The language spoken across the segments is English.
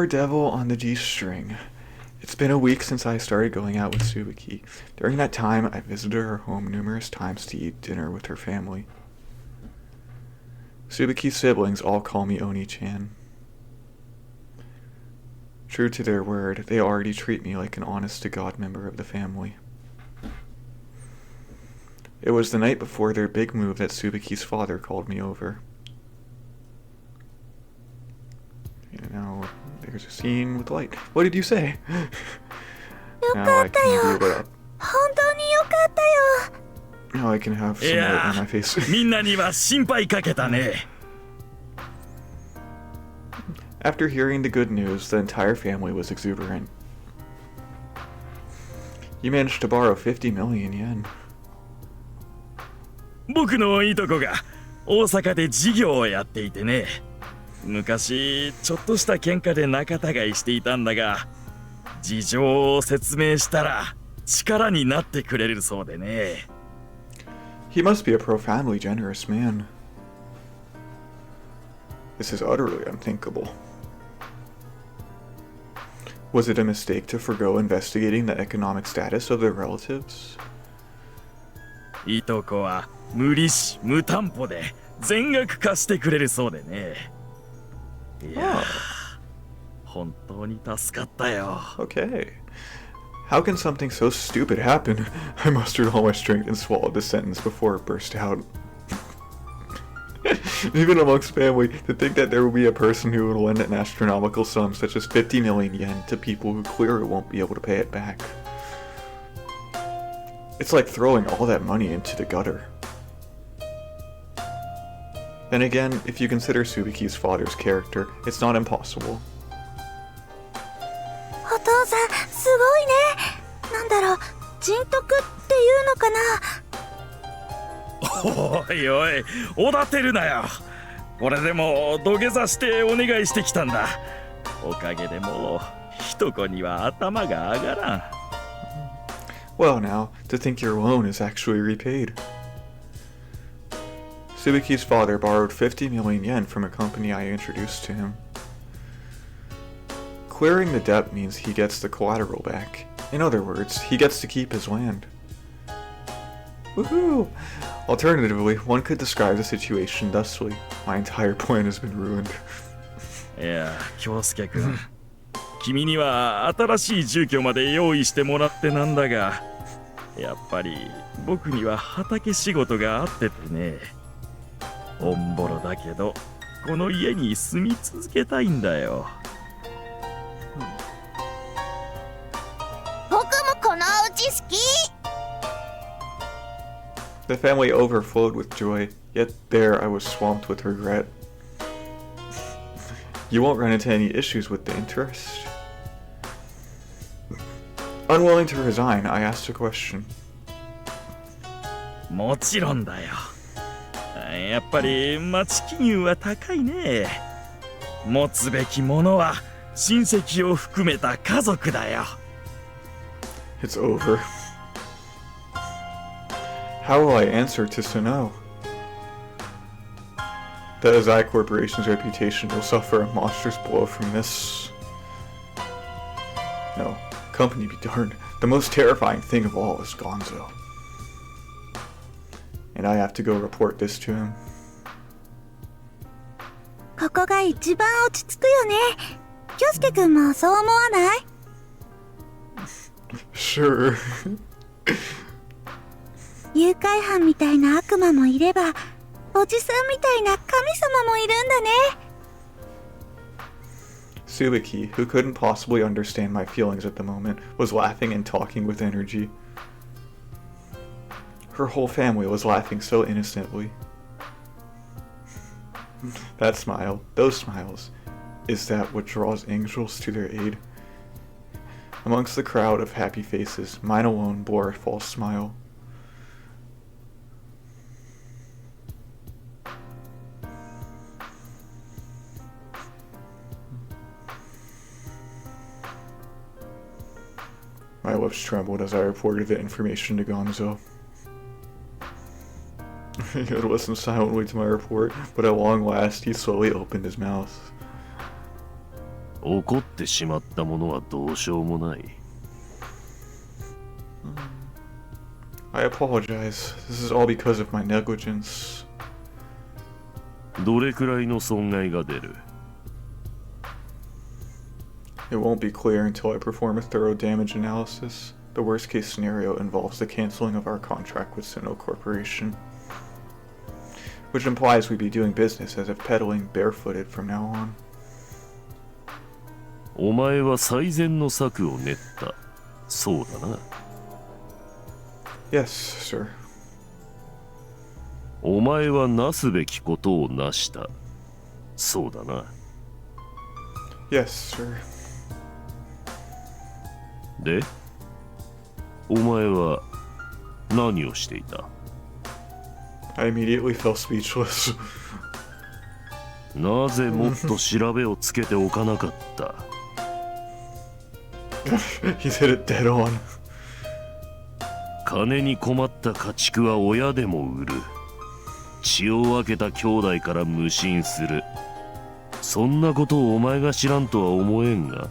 more devil on the G string. It's been a week since I started going out with Tsubaki. During that time, I visited her home numerous times to eat dinner with her family. Tsubaki's siblings all call me Oni-chan. True to their word, they already treat me like an honest-to-God member of the family. It was the night before their big move that Tsubaki's father called me over. You know, there's a scene with light. What did you say? Now I can deal it up. Now I can have some light on my face. After hearing the good news, the entire family was exuberant. You managed to borrow 50 million yen. 僕のいとこが大阪で事業をやっていてね。昔ちょっとした喧嘩で仲違いしていたんだが、事情を説明したら力になってくれるそうでね。He must be a profoundly generous man. This is utterly unthinkable. Was it a mistake to forgo investigating the economic status of their relatives? いとこは無利子無担保で全額貸してくれるそうでね。いや、本当に助かったよ。Okay. How can something so stupid happen? I mustered all my strength and swallowed the sentence before it burst out. Even amongst family, to think that there will be a person who will lend an astronomical sum such as 50 million yen to people who clearly won't be able to pay it back. It's like throwing all that money into the gutter. Then again, if you consider Tsubaki's father's character, it's not impossible. お父さん、すごいね。なんだろう、人徳っていうのかな。おいおい、おだてるなよ。これでも土下座してお願いしてきたんだ。おかげでもうひとこには頭が上がらん。Well now, to think your loan is actually repaid. Tsubaki's father borrowed 50 million yen from a company I introduced to him. Clearing the debt means he gets the collateral back. In other words, he gets to keep his land. Woohoo! Alternatively, one could describe the situation thusly. My entire plan has been ruined. いや、京介君、君には新しい住居まで用意してもらってなんだが、やっぱり僕には畑仕事があっててね。おんぼろだけど、この家に住み続けたいんだよ。僕もこのお家好き。The family overflowed with joy, yet there I was swamped with regret. You won't run into any issues with the interest? Unwilling to resign, I asked a question. もちろんだよ。やっぱり町金融は高いね。持つべきものは親戚を含めた家族だよ。It's over. How will I answer to Sano? The Azai Corporation's reputation will suffer a monstrous blow from this. No, company be darned. The most terrifying thing of all is Gonzo. And I have to go report this to him. ここが一番落ち着くよね。京介くんもそう思わない？ Sure. 誘拐犯みたいな悪魔もいれば、おじさんみたいな神様もいるんだね。Tsubaki, who couldn't possibly understand my feelings at the moment, was laughing and talking with energy. Her whole family was laughing so innocently. That smile, those smiles, is that what draws angels to their aid? Amongst the crowd of happy faces, mine alone bore a false smile. My lips trembled as I reported the information to Gonzo. He had listened silently to my report, but at long last he slowly opened his mouth. 怒ってしまったものはどうしようもない。I apologize. This is all because of my negligence. どれくらいの損害が出る？ It won't be clear until I perform a thorough damage analysis. The worst case scenario involves the canceling of our contract with Azai Corporation, which implies we'd be doing business as if pedaling barefooted from now on. お前は最善の策を練った。そうだな。Yes, sir. お前はなすべきことをなした。そうだな。Yes, sir. で、お前は何をしていた？ I immediately fell speechless. なぜもっと調べをつけておかなかった？ He's hit it dead on. 金に困った家畜は親でも売る。血を分けた兄弟から無心する。そんなことをお前が知らんとは思えんが。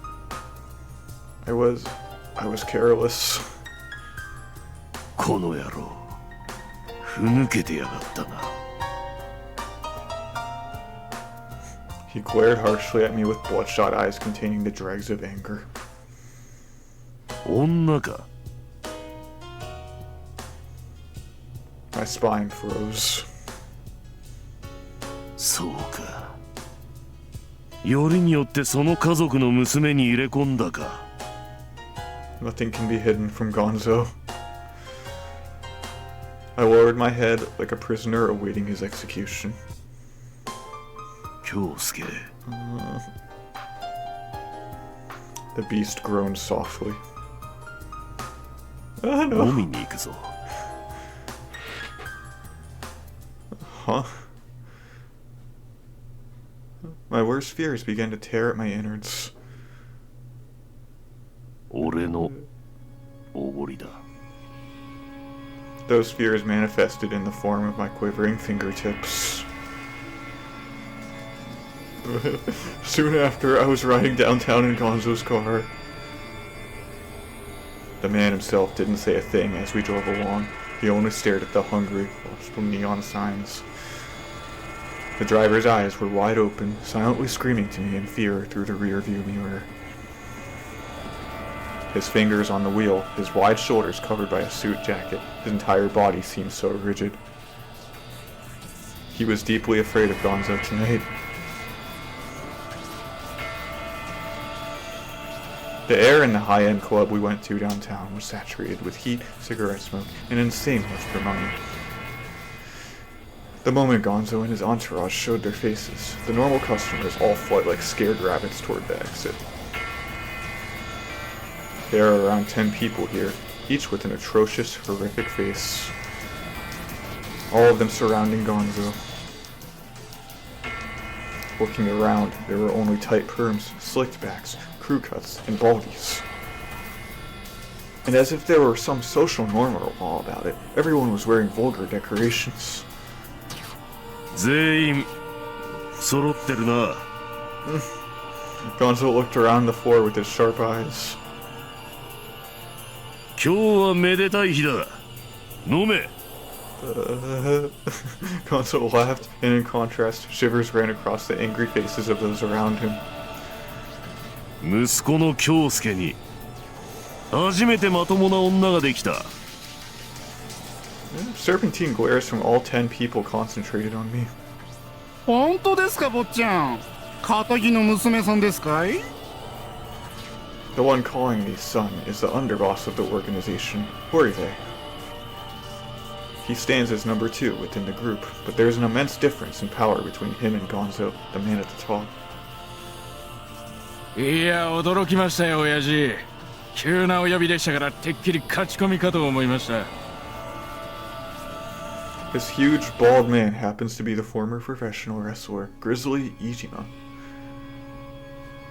I was careless. この野郎、ふぬけてやがったな。He glared harshly at me with bloodshot eyes containing the dregs of anger. 女か。My spine froze. そうか。よりによってその家族の娘に入れ込んだか。Nothing can be hidden from Gonzo. I lowered my head like a prisoner awaiting his execution. 京介。The beast groaned softly. 飲 No. みに行くぞ。Huh? My worst fears began to tear at my innards. 俺のおごりだ。Those fears manifested in the form of my quivering fingertips. Soon after, I was riding downtown in Gonzo's car. The man himself didn't say a thing as we drove along. He only stared at the hungry, watchful neon signs. The driver's eyes were wide open, silently screaming to me in fear through the rearview mirror. His fingers on the wheel, his wide shoulders covered by a suit jacket, his entire body seemed so rigid. He was deeply afraid of Gonzo tonight. The air in the high-end club we went to downtown was saturated with heat, cigarette smoke, and an insane lust for money. The moment Gonzo and his entourage showed their faces, the normal customers all fled like scared rabbits toward the exit. There are around 10 people here, each with an atrocious, horrific face. All of them surrounding Gonzo. Looking around, there were only tight perms, slicked backs, crew cuts, and baldies. And as if there were some social norm or law about it, everyone was wearing vulgar decorations. 全員揃ってるな。Gonzo looked around the floor with his sharp eyes. 今日はめでたい日だ。飲め。Gonzo laughed, and in contrast, shivers ran across the angry faces of those around him. 息子の京介に初めてまともな女ができた。Serpentine glares from all 10 people concentrated on me. 本当ですか、坊ちゃん。仇の娘さんですかい？ The one calling me son is the underboss of the organization, Horive. He stands as number 2 within the group, but there is an immense difference in power between him and Gonzo, the man at the top. いや、驚きましたよ、親父。急なお呼びでしたから、てっきり勝ち込みかと思いました。This huge, bald man happens to be the former professional wrestler, Grizzly Ijima.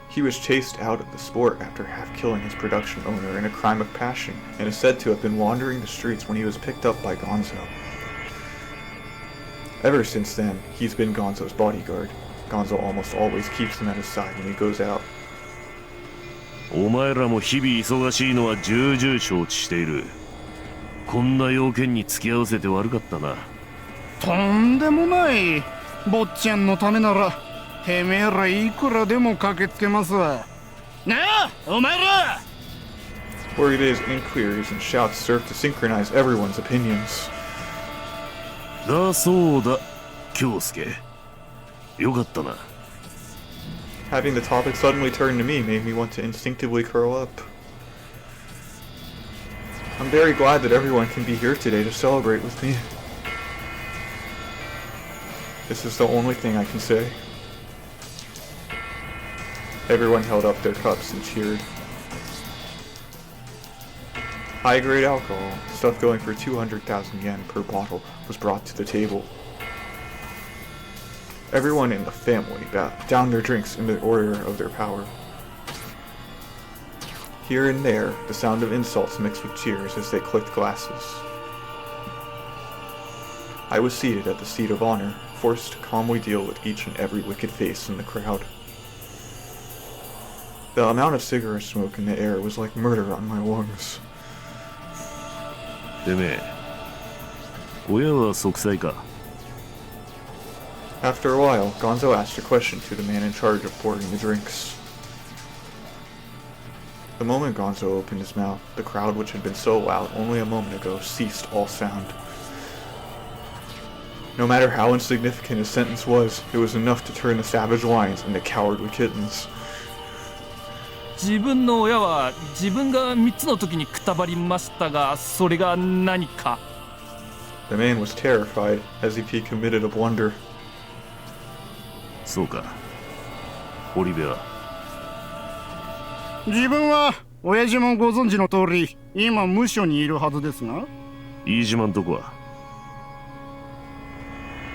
He was chased out of the sport after half-killing his production owner in a crime of passion, and is said to have been wandering the streets when he was picked up by Gonzo. Ever since then, he's been Gonzo's bodyguard. Gonzo almost always keeps him at his side when he goes out. お前らも日々忙しいのは重々承知している。こんな要件に付き合わせて悪かったな。とんでもない。坊ちゃんのためならてめえらいくらでも駆けつけます。なあお前ら。 Oribe's inquiries and shouts serve to synchronize everyone's opinions. だそうだ、京介。よかったな。Having the topic suddenly turn to me made me want to instinctively curl up. I'm very glad that everyone can be here today to celebrate with me. This is the only thing I can say. Everyone held up their cups and cheered. High-grade alcohol, stuff going for 200,000 yen per bottle, was brought to the table. Everyone in the family downed their drinks in the order of their power. Here and there, the sound of insults mixed with cheers as they clicked glasses. I was seated at the seat of honor, forced to calmly deal with each and every wicked face in the crowd. The amount of cigarette smoke in the air was like murder on my lungs. てめえ、親は息災か。 After a while, Gonzo asked a question to the man in charge of pouring the drinks. The moment Gonzo opened his mouth, the crowd, which had been so loud only a moment ago, ceased all sound. No matter how insignificant his sentence was, it was enough to turn the savage lions into cowardly kittens. 自分の親は自分が3つの時にくたばりましたが、それが何か。 The man was terrified, as if he committed a blunder. そうか。堀部は。自分は親父もご存知の通り今無所にいるはずですが。飯島んとこは。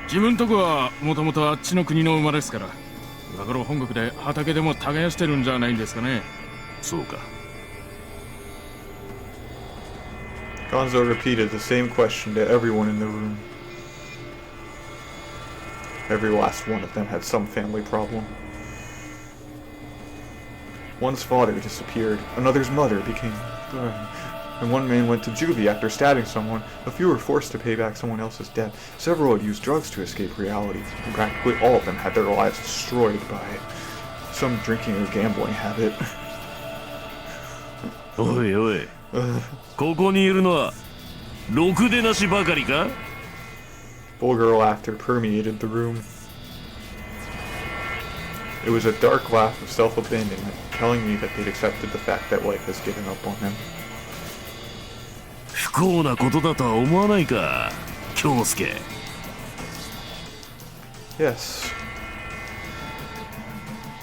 自分とこはもともとあっちの国の馬ですから、だから本国で畑でも耕してるんじゃないんですかね。そうか。 Gonzo repeated the same question to everyone in the room. Every last one of them had some family problem. One's father disappeared, another's mother became blind, and one man went to juvie after stabbing someone. A few were forced to pay back someone else's debt. Several had used drugs to escape reality, and practically all of them had their lives destroyed by some drinking or gambling habit. おいおい、ここにいるのはろくでなしばかりか？ Vulgar laughter permeated the room. It was a dark laugh of self-abandonment, telling me that they'd accepted the fact that life has given up on them. 不幸なことだとは思わないか、京介。Yes.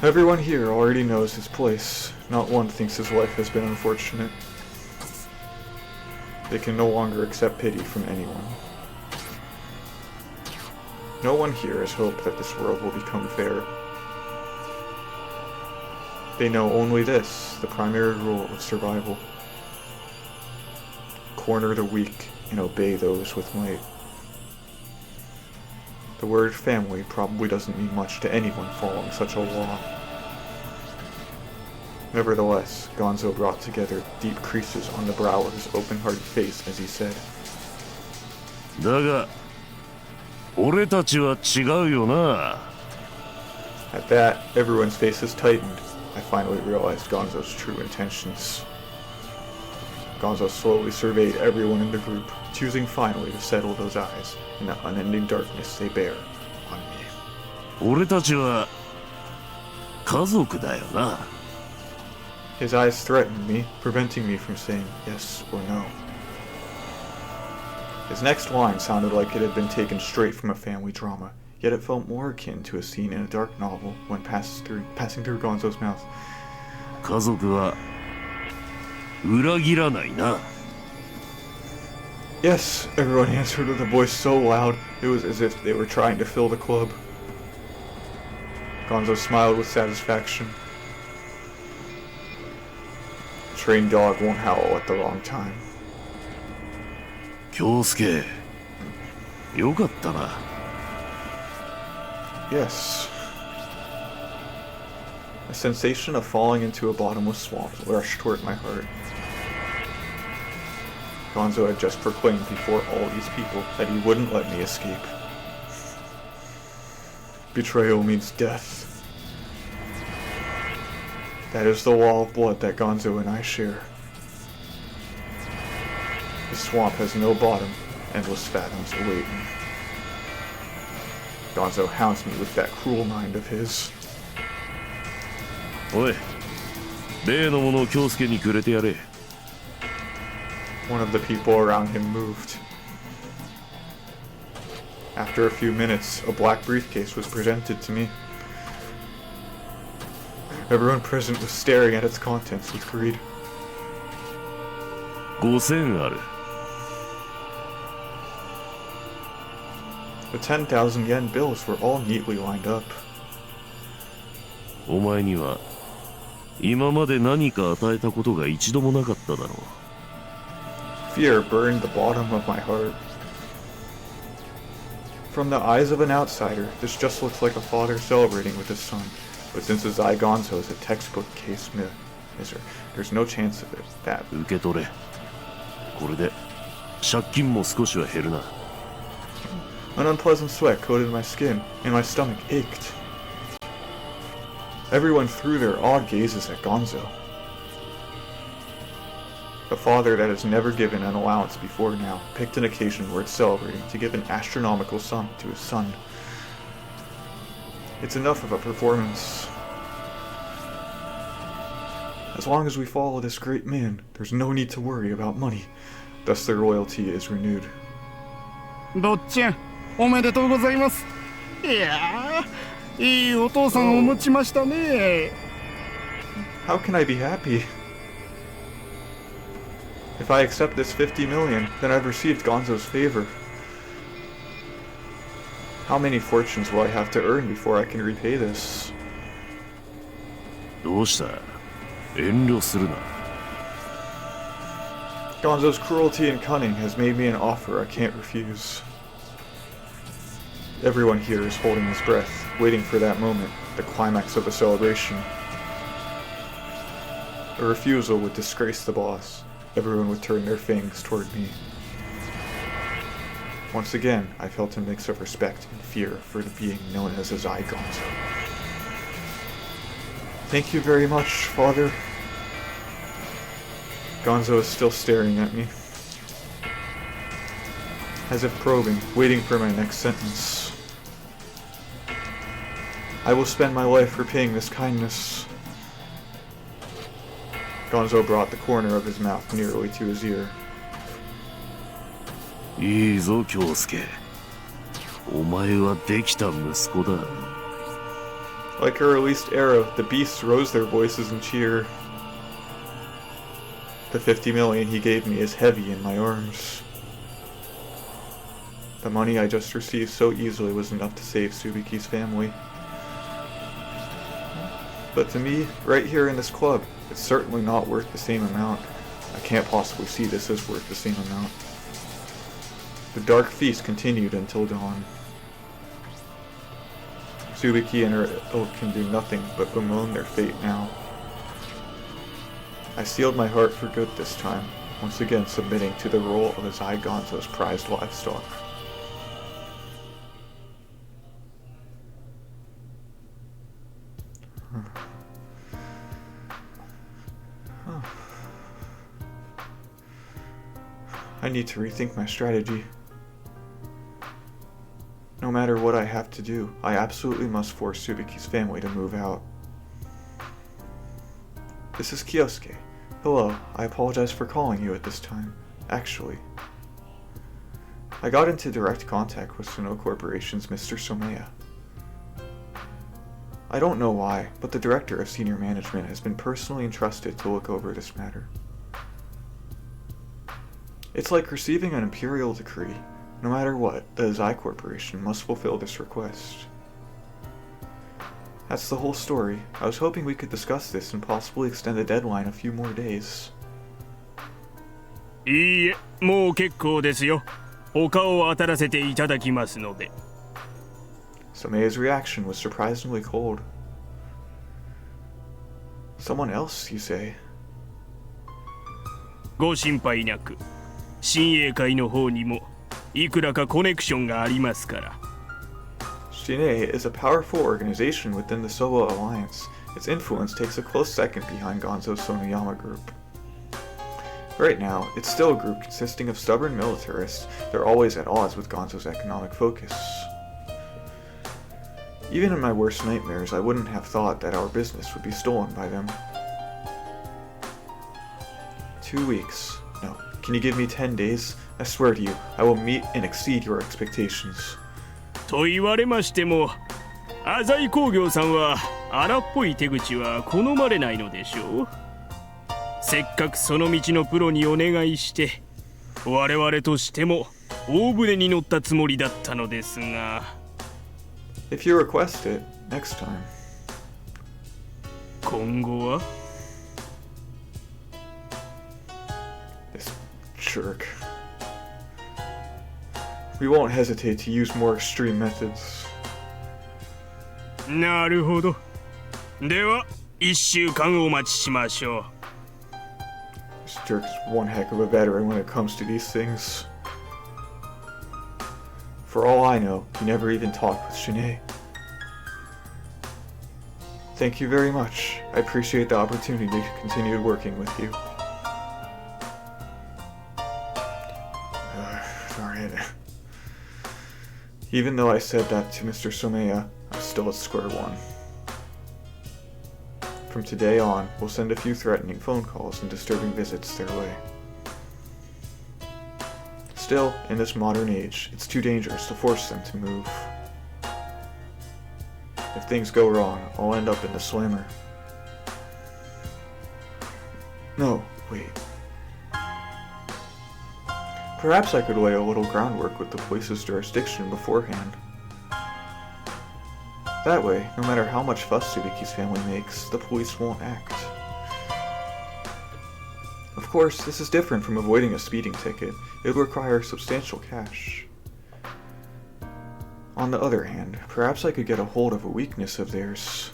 Everyone here already knows his place. Not one thinks his life has been unfortunate. They can no longer accept pity from anyone. No one here has hope that this world will become fair. They know only this, the primary rule of survival. Corner the weak and obey those with might. The word family probably doesn't mean much to anyone following such a law. Nevertheless, Gonzo brought together deep creases on the brow of his open-hearted face as he said, だが、俺たちは違うよな。 At that, everyone's faces tightened. I finally realized Gonzo's true intentions. Gonzo slowly surveyed everyone in the group, choosing finally to settle those eyes in the unending darkness they bear on me. 俺たちは家族だよな。 His eyes threatened me, preventing me from saying yes or no. His next line sounded like it had been taken straight from a family drama, yet it felt more akin to a scene in a dark novel when passing through Gonzo's mouth. 家族は裏切らないな。 Yes, everyone answered with a voice so loud it was as if they were trying to fill the club. Gonzo smiled with satisfaction. A trained dog won't howl at the wrong time. 京介、よかったな。 Yes. A sensation of falling into a bottomless swamp rushed toward my heart. Gonzo had just proclaimed before all these people that he wouldn't let me escape. Betrayal means death. That is the wall of blood that Gonzo and I share. The swamp has no bottom, endless fathoms await me. Gonzo hounds me with that cruel mind of his. おい、例のものを京介にくれてやれ。One of the people around him moved. After a few minutes, a black briefcase was presented to me. Everyone present was staring at its contents with greed. 5000ある。The 10,000 yen bills were all neatly lined up. お前には今まで何か与えたことが一度もなかっただろう。Fear burned the bottom of my heart. From the eyes of an outsider, this just looks like a father celebrating with his son. But since Azai Gonzo is a textbook case miser, there's no chance of it. That 受け取れ。これで借金も少しは減るな。An unpleasant sweat coated my skin, and my stomach ached. Everyone threw their odd gazes at Gonzo. The father that has never given an allowance before now picked an occasion worth celebrating to give an astronomical sum to his son. It's enough of a performance. As long as we follow this great man, there's no need to worry about money. Thus their loyalty is renewed. 坊ちゃん、おめでとうございます。いやー、いいお父さんを持ちましたね。How can I be happy? If I accept this 50 million, then I've received Gonzo's favor. How many fortunes will I have to earn before I can repay this? どうした？遠慮するな。Gonzo's cruelty and cunning has made me an offer I can't refuse. Everyone here is holding his breath, waiting for that moment, the climax of the celebration. A refusal would disgrace the boss. Everyone would turn their fangs toward me. Once again, I felt a mix of respect and fear for the being known as Azai Gonzo. Thank you very much, father. Gonzo is still staring at me, as if probing, waiting for my next sentence. I will spend my life repaying this kindness. Gonzo brought the corner of his mouth nearly to his ear. いいぞ、京介。お前はできた息子だ。Like a released arrow, the beasts rose their voices in cheer. The 50 million he gave me is heavy in my arms. The money I just received so easily was enough to save Tsubaki's family. But to me, right here in this club, it's certainly not worth the same amount. I can't possibly see this as worth the same amount. The dark feast continued until dawn. Tsubaki and her ilk can do nothing but bemoan their fate now. I sealed my heart for good this time, once again submitting to the role of Azai Gonzo's prized livestock. I need to rethink my strategy. No matter what I have to do, I absolutely must force Tsubaki's family to move out. This is Kyousuke. Hello, I apologize for calling you at this time. Actually, I got into direct contact with Azai Corporation's Mr. Somaya. I don't know why, but the director of senior management has been personally entrusted to look over this matter. It's like receiving an imperial decree. No matter what, the Azai Corporation must fulfill this request. That's the whole story. I was hoping we could discuss this and possibly extend the deadline a few more days. いいえ、もう結構ですよ。他を当たらせていただきますので。Someya's reaction was surprisingly cold. Someone else, you say? ご心配なく、親衛会の方にもいくらかコネクションがありますから。Shin'ei is a powerful organization within the Sowa Alliance. Its influence takes a close second behind Gonzo's Sonoyama group. Right now, it's still a group consisting of stubborn militarists. They're always at odds with Gonzo's economic focus. Even in my worst nightmares, I wouldn't have thought that our business would be stolen by them. 2 weeks. No. Can you give me 10 days? I swear to you, I will meet and exceed your expectations. と言われましても、浅井工業さんは荒っぽい手口は好まれないのでしょう。せっかくその道のプロにお願いして、我々としても大船に乗ったつもりだったのですが。If you request it, next time. 今後は This jerk. We won't hesitate to use more extreme methods. なるほど。では、1週間お待ちしましょう。This jerk is one heck of a veteran when it comes to these things. For all I know, he never even talked with Shin'ei. Thank you very much. I appreciate the opportunity to continue working with you. Alright. Even though I said that to Mr. Someya, I'm still at square one. From today on, we'll send a few threatening phone calls and disturbing visits their way. Still, in this modern age, it's too dangerous to force them to move. If things go wrong, I'll end up in the slammer. No, wait. Perhaps I could lay a little groundwork with the police's jurisdiction beforehand. That way, no matter how much fuss Tsubaki's family makes, the police won't act. Of course, this is different from avoiding a speeding ticket. It would require substantial cash. On the other hand, perhaps I could get a hold of a weakness of theirs.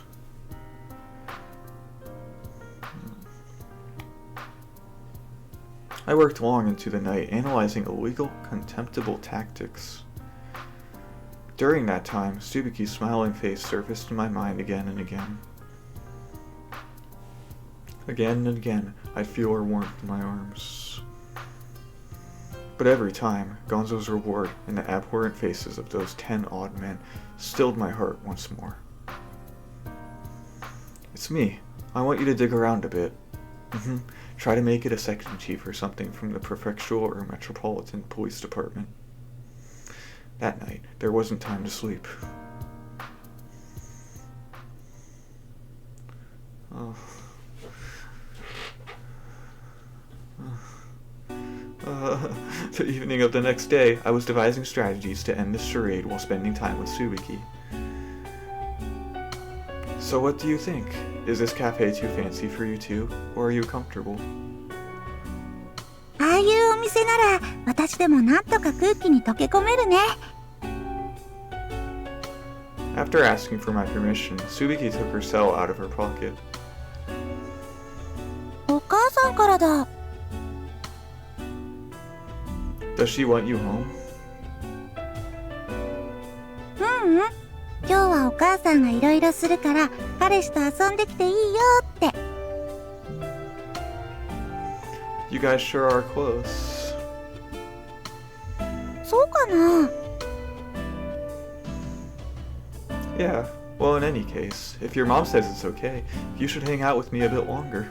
I worked long into the night analyzing illegal, contemptible tactics. During that time, Tsubaki's smiling face surfaced in my mind again and again. Again and again, I'd feel her warmth in my arms. But every time, Gonzo's reward and the abhorrent faces of those 10 odd men stilled my heart once more. It's me. I want you to dig around a bit. Try to make it a section chief or something from the prefectural or metropolitan police department. That night, there wasn't time to sleep. The evening of the next day, I was devising strategies to end this charade while spending time with Tsubaki. So what do you think? Is this cafe too fancy for you too, or are you comfortable? ああいうお店なら私でもなんとか空気に溶け込めるね。After asking for my permission, Tsubaki took her cell out of her pocket. お母さんからだ。Does she want you home? 今日はお母さんがいろいろするから彼氏と遊んできていいよって。You guys sure are close. そうかな。Yeah, well in any case, if your mom says it's okay, you should hang out with me a bit longer.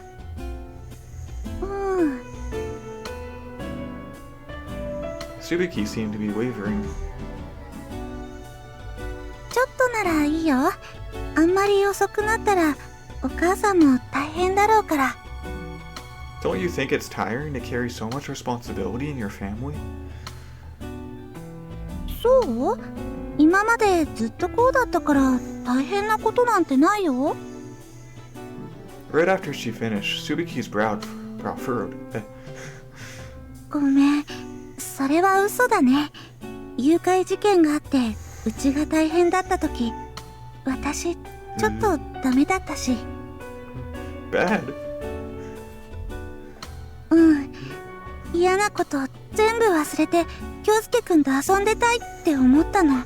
Tsubaki seemed to be wavering. ちょっとならいいよ。あんまり遅くなったらお母さんも大変だろうから。Don't you think it's tiring to carry so much responsibility in your family? そう？今までずっとこうだったから大変なことなんてないよ。Right after she finished, Tsubaki's brow furrowed. ごめん、それは嘘だね。誘拐事件があってうちが大変だった時、私ちょっとダメだったし。Bad? うん。嫌なこと全部忘れて京介くんと遊んでたいって思ったの。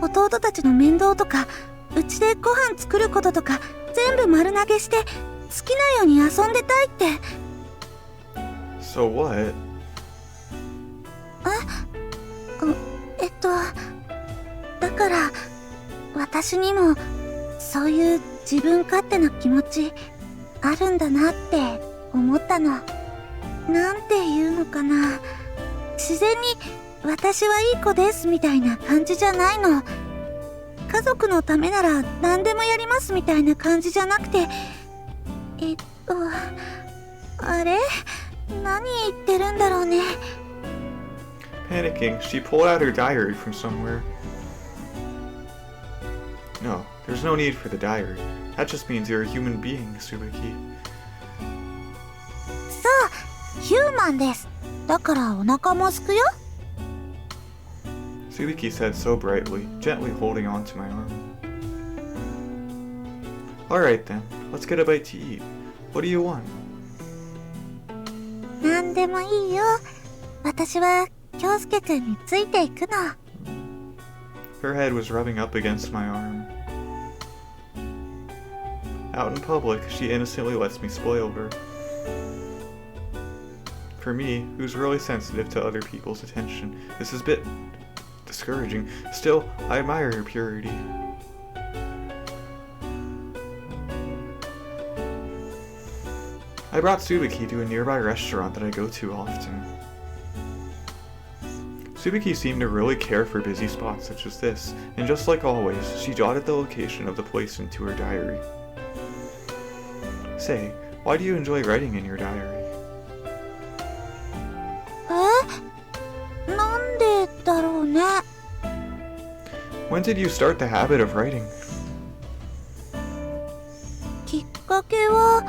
弟たちの面倒とかうちでご飯作ることとか全部丸投げして好きなように遊んでたいって。 So what? だから私にもそういう自分勝手な気持ちあるんだなって思ったの。なんていうのかな、自然に私はいい子ですみたいな感じじゃないの。家族のためなら何でもやりますみたいな感じじゃなくて、あれ、何言ってるんだろうね。Panicking, she pulled out her diary from somewhere. No, there's no need for the diary. That just means you're a human being, Tsubaki. そう、ヒューマンです。だからお腹もすくよ。Tsubaki said so brightly, gently holding on to my arm. Alright then, let's get a bite to eat. What do you want? なんでもいいよ。私は京介くんについていくの。Her head was rubbing up against my arm. Out in public, she innocently lets me spoil her. For me, who's really sensitive to other people's attention, this is a bit discouraging. Still, I admire her purity. I brought Tsubaki to a nearby restaurant that I go to often. Tsubaki seemed to really care for busy spots such as this, and just like always, she jotted the location of the place into her diary. Say, why do you enjoy writing in your diary? なんでだろうね。 When did you start the habit of writing? きっかけは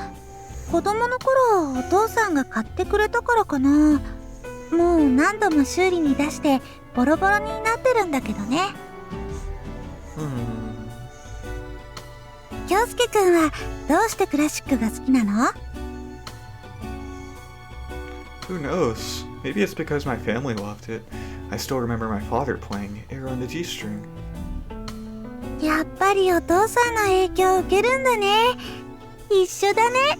子供の頃お父さんが買ってくれたからかな。もう何度も修理に出してボロボロになってるんだけどね。京介くんはどうしてクラシックが好きなの？ Who knows? Maybe it's because my family loved it. I still remember my father playing Air on the G-string. やっぱりお父さんの影響を受けるんだね。一緒だね。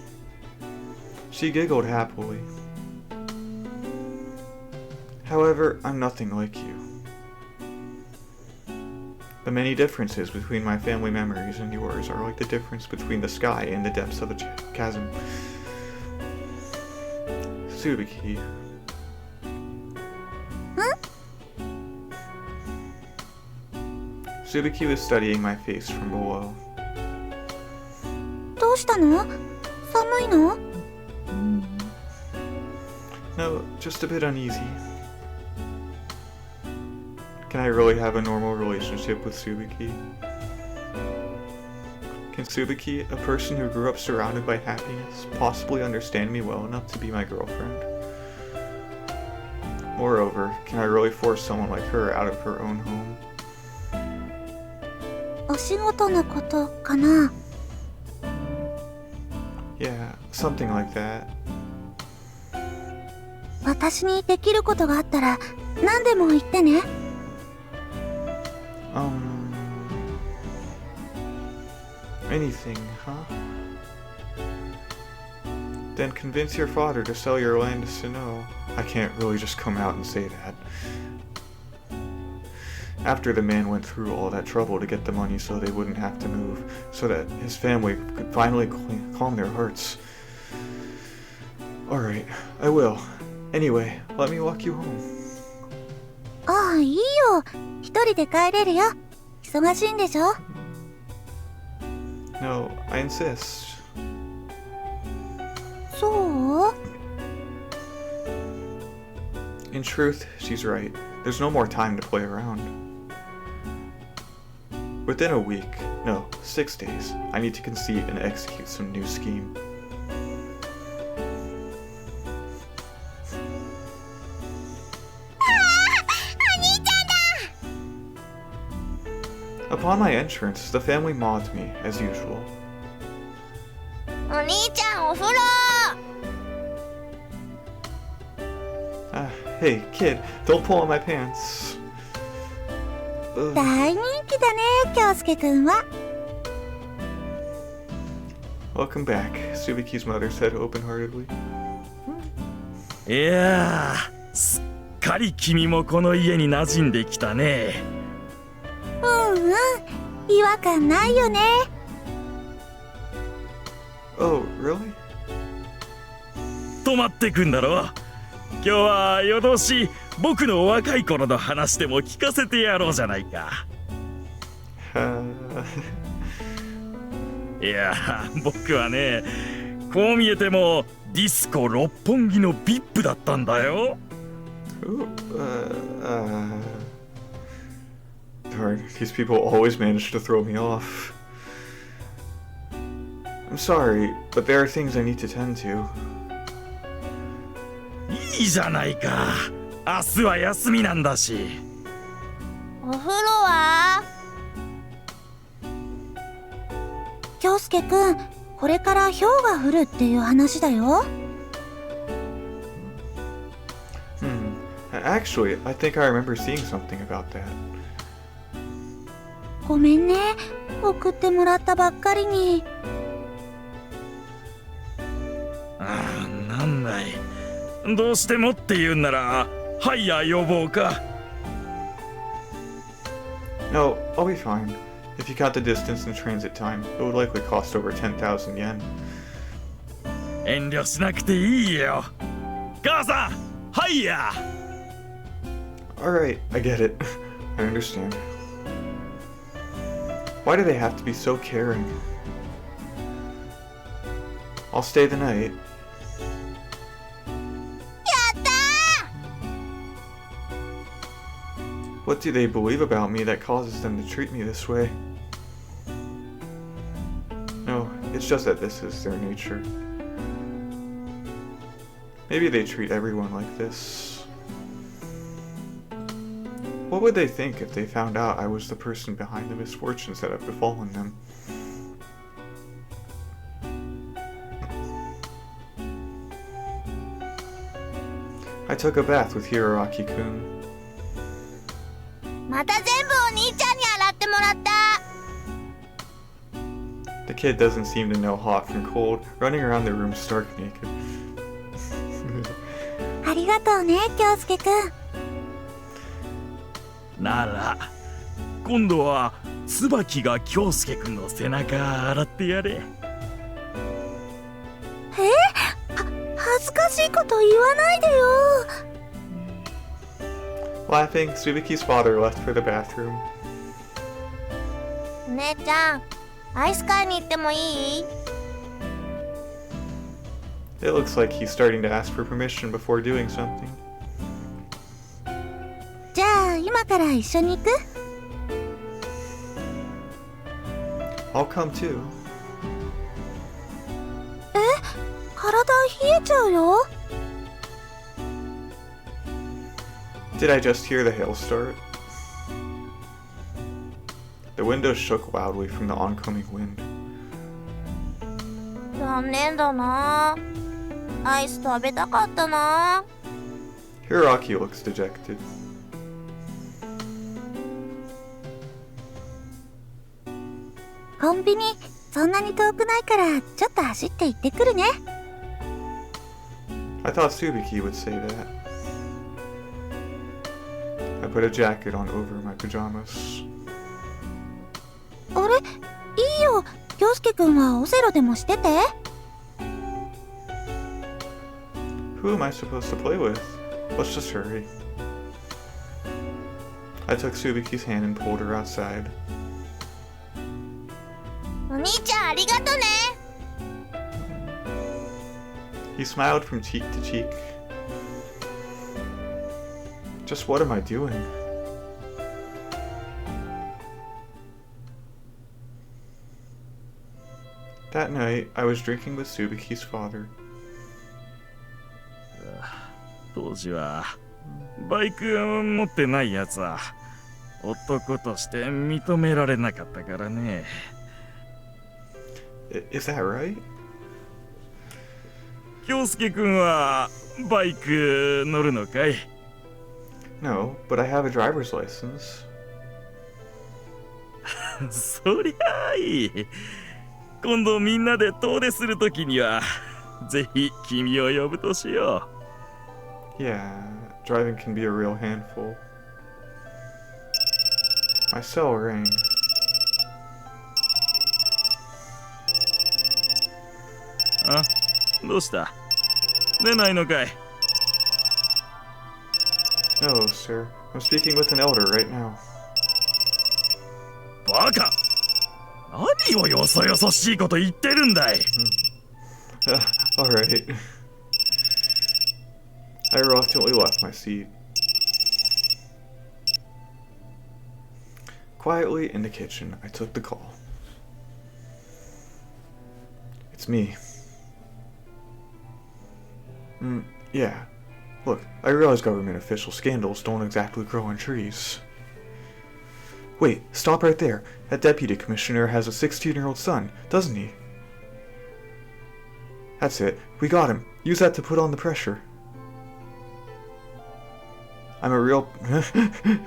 She giggled happily. However, I'm nothing like you. The many differences between my family memories and yours are like the difference between the sky and the depths of the chasm. Tsubaki. Tsubaki was studying my face from below. どうしたの？寒いの？ No, just a bit uneasy. Can I really have a normal relationship with Tsubaki? Can Tsubaki, a person who grew up surrounded by happiness, possibly understand me well enough to be my girlfriend? Moreover, can I really force someone like her out of her own home? お仕事のことかな？ Yeah, something like that. 私にできることがあったら何でも言ってね。Anything, huh? Then convince your father to sell your land to Sinnoh. I can't really just come out and say that. After the man went through all that trouble to get the money so they wouldn't have to move, so that his family could finally calm their hearts. Alright, I will. Anyway, let me walk you home. ああ、いいよ。一人で帰れるよ。忙しいんでしょ？ No, I insist. そう？ In truth, she's right. There's no more time to play around. Within a week, no, 6 days, I need to conceive and execute some new scheme. Upon my entrance, the family mobbed me, as usual. お兄 Hey, kid, don't pull on my pants. Ugh. 大人気だね、京介くんは。Welcome back, Tsubaki's mother said open-heartedly. いやー、すっかり君もこの家に馴染んできたね。うんうん、違和感ないよね。Oh, really? 泊まってくんだろ。今日は夜通し僕の若い頃の話でも聞かせてやろうじゃないか。いや僕はね、こう見えてもディスコ六本木の VIP だったんだよ。Darn, these people always manage to throw me off. I'm sorry, but there are things I need to tend to. いいじゃないか。明日は休みなんだし。お風呂は？京介くん、これから氷が降るっていう話だよ。Actually, I think I remember seeing something about that. ごめんね、送ってもらったばっかりに。なんだい。どうしてもって言うんなら、ハイヤー呼ぼうか。No, I'll be fine. If you count the distance and transit time, it would likely cost over 10,000 yen. 遠慮しなくていいよ。母さん、ハイヤー。Alright, I get it. I understand. Why do they have to be so caring? I'll stay the night. What do they believe about me that causes them to treat me this way? No, it's just that this is their nature. Maybe they treat everyone like this. What would they think if they found out I was the person behind the misfortunes that have befallen them? I took a bath with Hiroaki-kun. また全部お兄ちゃんに洗ってもらった。 The kid doesn't seem to know hot from cold, running around the room stark naked. ありがとうね、京介くん。なら今度は椿が京介くんの背中洗ってやれ。恥ずかしいこと言わないでよ。Laughing, Tsubaki's father left for the bathroom. 姉ちゃん、アイス買いに行ってもいい？ It looks like he's starting to ask for permission before doing something. じゃあ今から一緒に行く？ I'll come too. 体冷えちゃうよ。 Did I just hear the hail start? The windows shook loudly from the oncoming wind. 残念だな。アイス食べたかったな。 Hiroaki looks dejected. コンビニそんなに遠くないからちょっと走って行ってくるね。 I thought Tsubaki would say that. I put a jacket on over my pajamas. あれ、いいよ。京介くんはオセロでもしてて。 Who am I supposed to play with? Let's just hurry. I took Tsubaki's hand and pulled her outside. お兄ちゃんありがとね。 He smiled from cheek to cheek. Just what am I doing? That night, I was drinking with Tsubaki's father. 当時はバイク持ってないやつは男として認められなかったからね。Is that right? 京介くんはバイク乗るのかい？ No, but I have a driver's license. そりゃあいい。今度みんなで遠出するときにはぜひ君を呼ぶとしよ Yeah, driving can be a real handful. My cell rang. う。あ、どうした？出ないのかい？ No, sir. I'm speaking with an elder right now. バカ！何をよそよそしいこと言ってるんだい。Alright. I reluctantly left my seat. Quietly in the kitchen, I took the call. It's me. Yeah. Look, I realize government official scandals don't exactly grow on trees. Wait, stop right there. That deputy commissioner has a 16-year-old son, doesn't he? That's it. We got him. Use that to put on the pressure. I'm a real...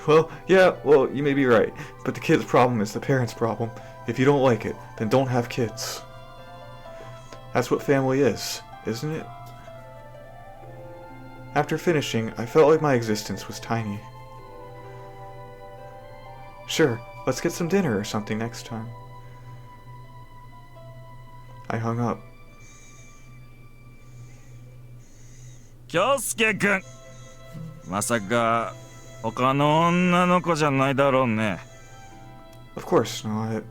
well, you may be right. But the kid's problem is the parent's problem. If you don't like it, then don't have kids. That's what family is, isn't it? After finishing, I felt like my existence was tiny. Sure, let's get some dinner or something next time. I hung up. 京介くん、まさか他の女の子じゃないだろうね。Of course not.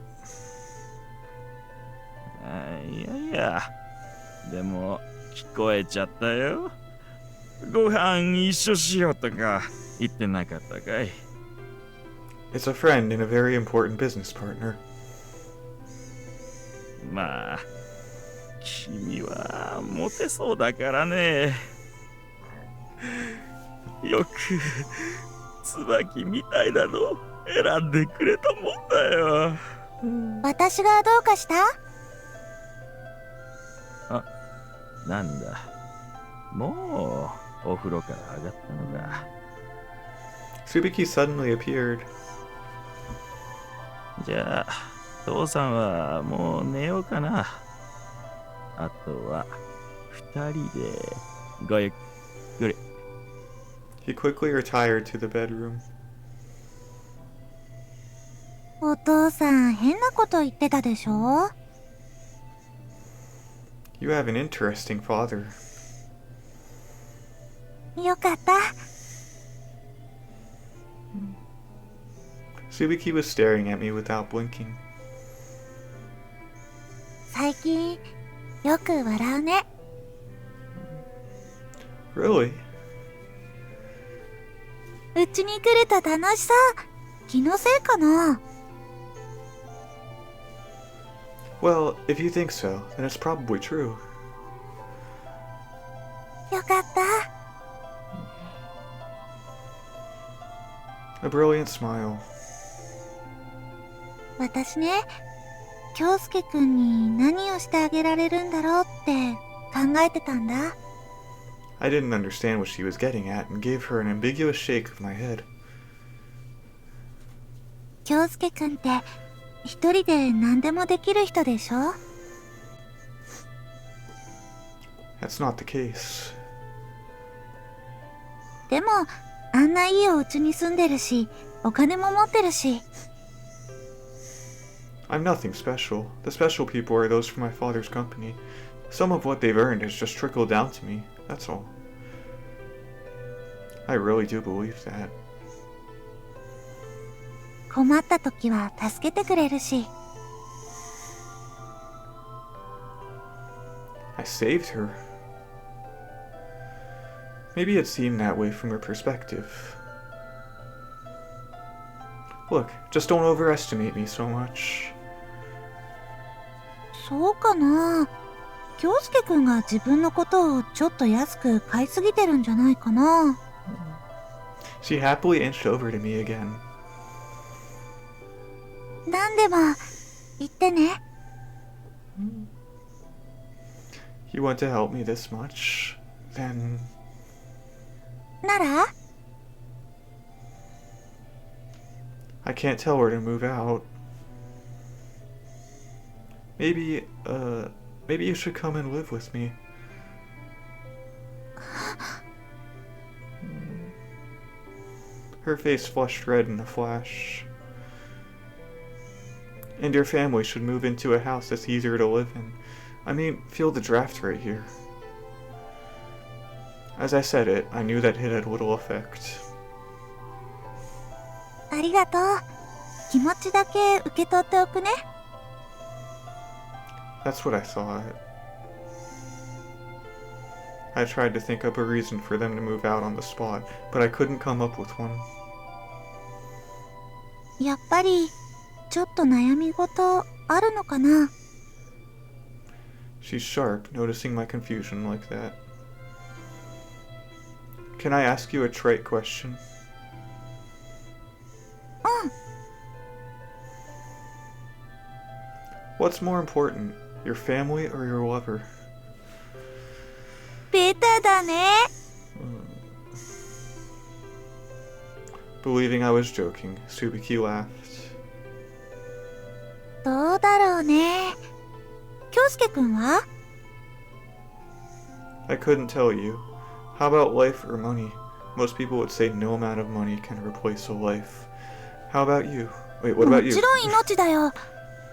いやいや、でも聞こえちゃったよ。ご飯一緒しようとか言ってなかったかい？ It's a friend and a very important business partner. まあ、君はモテそうだからね。よく椿みたいなの選んでくれたもんだよ。私がどうかした？あ、なんだ。もうお風呂から上がったのか。Tsubaki suddenly appeared. じゃあ、父さんはもう寝ようかな。あとは二人でごゆっくり。He quickly retired to the bedroom. お父さん変なこと言ってたでしょ？ You have an interesting father. よかった。Tsubaki was staring at me without blinking. 最近よく笑うね。Really? うちに来ると楽しそう。気のせいかな？ Well, if you think so, then it's probably true. よかった。A brilliant smile. 私ね、京介くんに何をしてあげられるんだろうって考えてたんだ。I didn't understand what she was getting at and gave her an ambiguous shake of my head. 京介くんって一人で何でもできる人でしょ？ That's not the case. でもあんないいお家に住んでるし、お金も持ってるし。I'm nothing special. The special people are those from my father's company. Some of what they've earned has just trickled down to me, that's all. I really do believe that. 困った時は助けてくれるし。I saved her. Maybe it seemed that way from her perspective. Look, just don't overestimate me so much. そうかな。京介くんが自分のことをちょっと安く買いすぎてるんじゃないかな。She happily inched over to me again. なんでも言ってね。You want to help me this much? Then... なら I can't tell her to move out. Maybe you should come and live with me. Her face flushed red in a flash. And your family should move into a house that's easier to live in. I mean, feel the draft right here. As I said it, I knew that it had little effect. ありがとう。気持ちだけ受け取っておくね。That's what I thought. I tried to think up a reason for them to move out on the spot, but I couldn't come up with one. やっぱりちょっと悩み事あるのかな。She's sharp, noticing my confusion like that. Can I ask you a trite question? うん。 What's more important, your family or your lover? ベタだね。Believing I was joking, Tsubaki laughed. どうだろうね。京介くんは？ I couldn't tell you. How about life or money? Most people would say no amount of money can replace a life. How about you? Wait, what about も you? ちろん命だよ。っ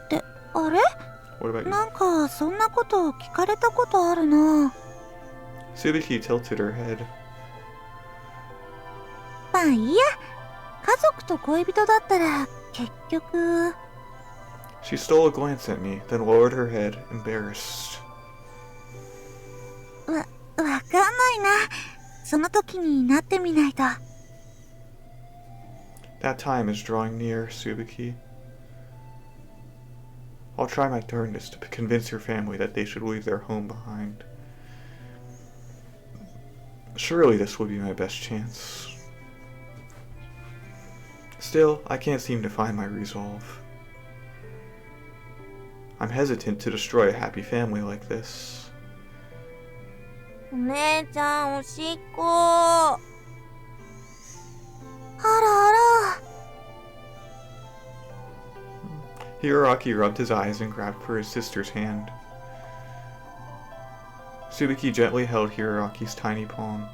てあれ？ What about you? なんかそんなこと聞かれたことあるな。 Tsubaki tilted her head. まあいいや。家族と恋人だったら結局。 She stole a glance at me, then lowered her head, embarrassed. わかんないな。その時になってみないと。 That time is drawing near, Tsubaki. I'll try my darndest to convince your family that they should leave their home behind. Surely this will be my best chance. Still, I can't seem to find my resolve. I'm hesitant to destroy a happy family like this. お姉ちゃんおしっこ。あらあら。 Hiroaki rubbed his eyes and grabbed for his sister's hand. Tsubaki gently held Hiroaki's tiny palm.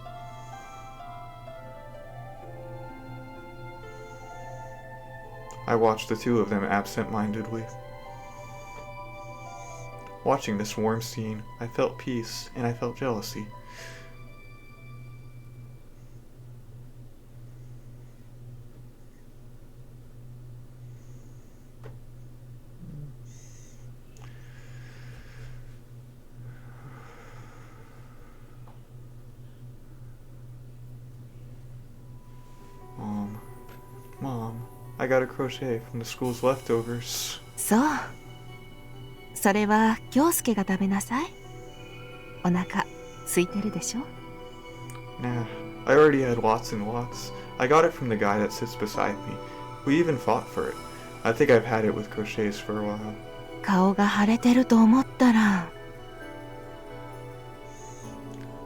I watched the two of them absent-mindedly. Watching this warm scene, I felt peace and I felt jealousy. Mom, I got a crochet from the school's leftovers. そう。それは京介が食べなさい。お腹空いてるでしょ？ Nah, I already had lots and lots. I got it from the guy that sits beside me. We even fought for it. I think I've had it with crochets for a while. 顔が腫れてると思ったら。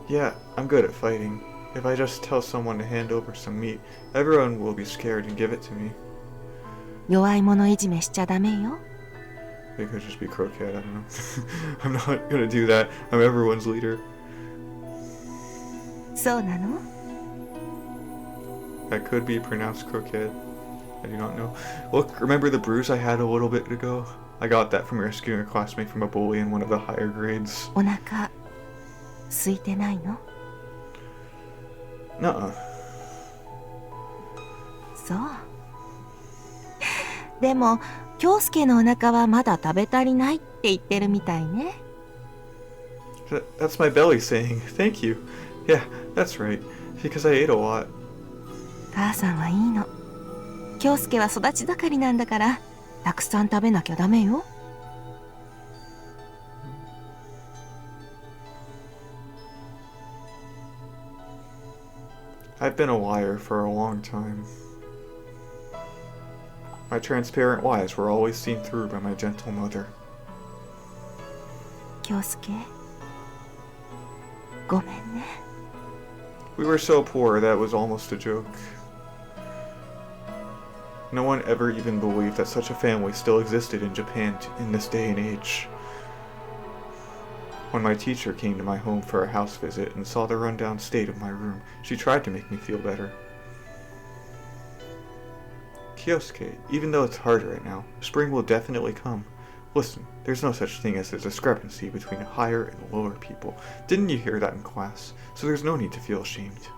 Yeah, I'm good at fighting. If I just tell someone to hand over some meat, everyone will be scared and give it to me. 弱い者いじめしちゃダメよ。 It could just be croquette, I don't know. I'm not gonna do that. I'm everyone's leader. そうなの？ That could be pronounced croquette. I do not know. Look, remember the bruise I had a little bit ago? I got that from rescuing a classmate from a bully in one of the higher grades. お腹空いてないの？ Nuh-uh. そう。でも京介のお腹はまだ食べ足りないって言ってるみたいね。That's my belly saying, thank you. Yeah, that's right. Because I ate a lot. 母さんはいいの。京介は育ち盛りなんだからたくさん食べなきゃダメよ。I've been a liar for a long time. My transparent lies were always seen through by my gentle mother. 京介、ごめんね。 We were so poor that was almost a joke. No one ever even believed that such a family still existed in Japan in this day and age. When my teacher came to my home for a house visit and saw the rundown state of my room, she tried to make me feel better. Kyousuke, even though it's hard right now, spring will definitely come. Listen, there's no such thing as a discrepancy between higher and lower people. Didn't you hear that in class? So there's no need to feel ashamed.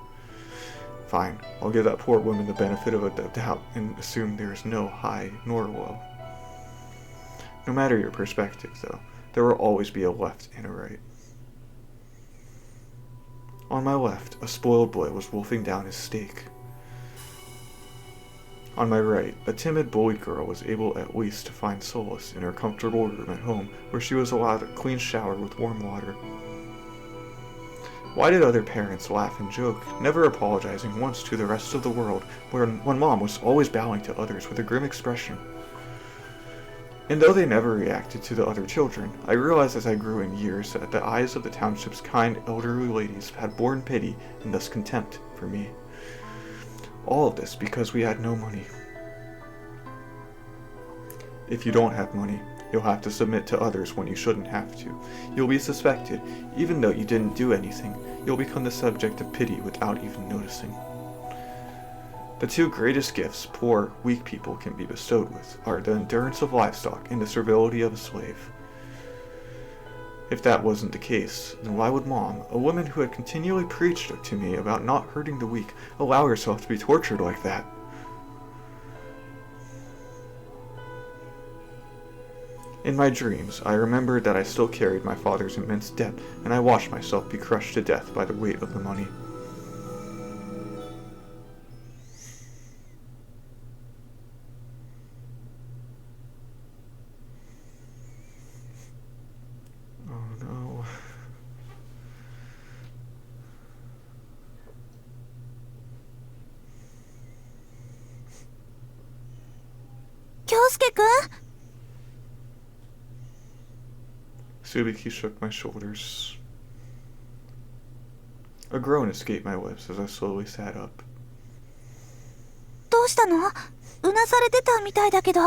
Fine, I'll give that poor woman the benefit of a doubt and assume there is no high nor low. No matter your perspective, though, there will always be a left and a right. On my left, a spoiled boy was wolfing down his steak. On my right, a timid bullied girl was able at least to find solace in her comfortable room at home, where she was allowed a clean shower with warm water. Why did other parents laugh and joke, never apologizing once to the rest of the world, when mom was always bowing to others with a grim expression? And though they never reacted to the other children, I realized as I grew in years that the eyes of the township's kind elderly ladies had borne pity and thus contempt for me. All of this because we had no money. If you don't have money, you'll have to submit to others when you shouldn't have to. You'll be suspected, even though you didn't do anything. You'll become the subject of pity without even noticing. The two greatest gifts poor, weak people can be bestowed with are the endurance of livestock and the servility of a slave. If that wasn't the case, then why would Mom, a woman who had continually preached to me about not hurting the weak, allow herself to be tortured like that? In my dreams, I remembered that I still carried my father's immense debt, and I watched myself be crushed to death by the weight of the money. Kyousuke-kun? Tsubaki shook my shoulders. A groan escaped my lips as I slowly sat up. どうしたの？うなされてたみたいだけど。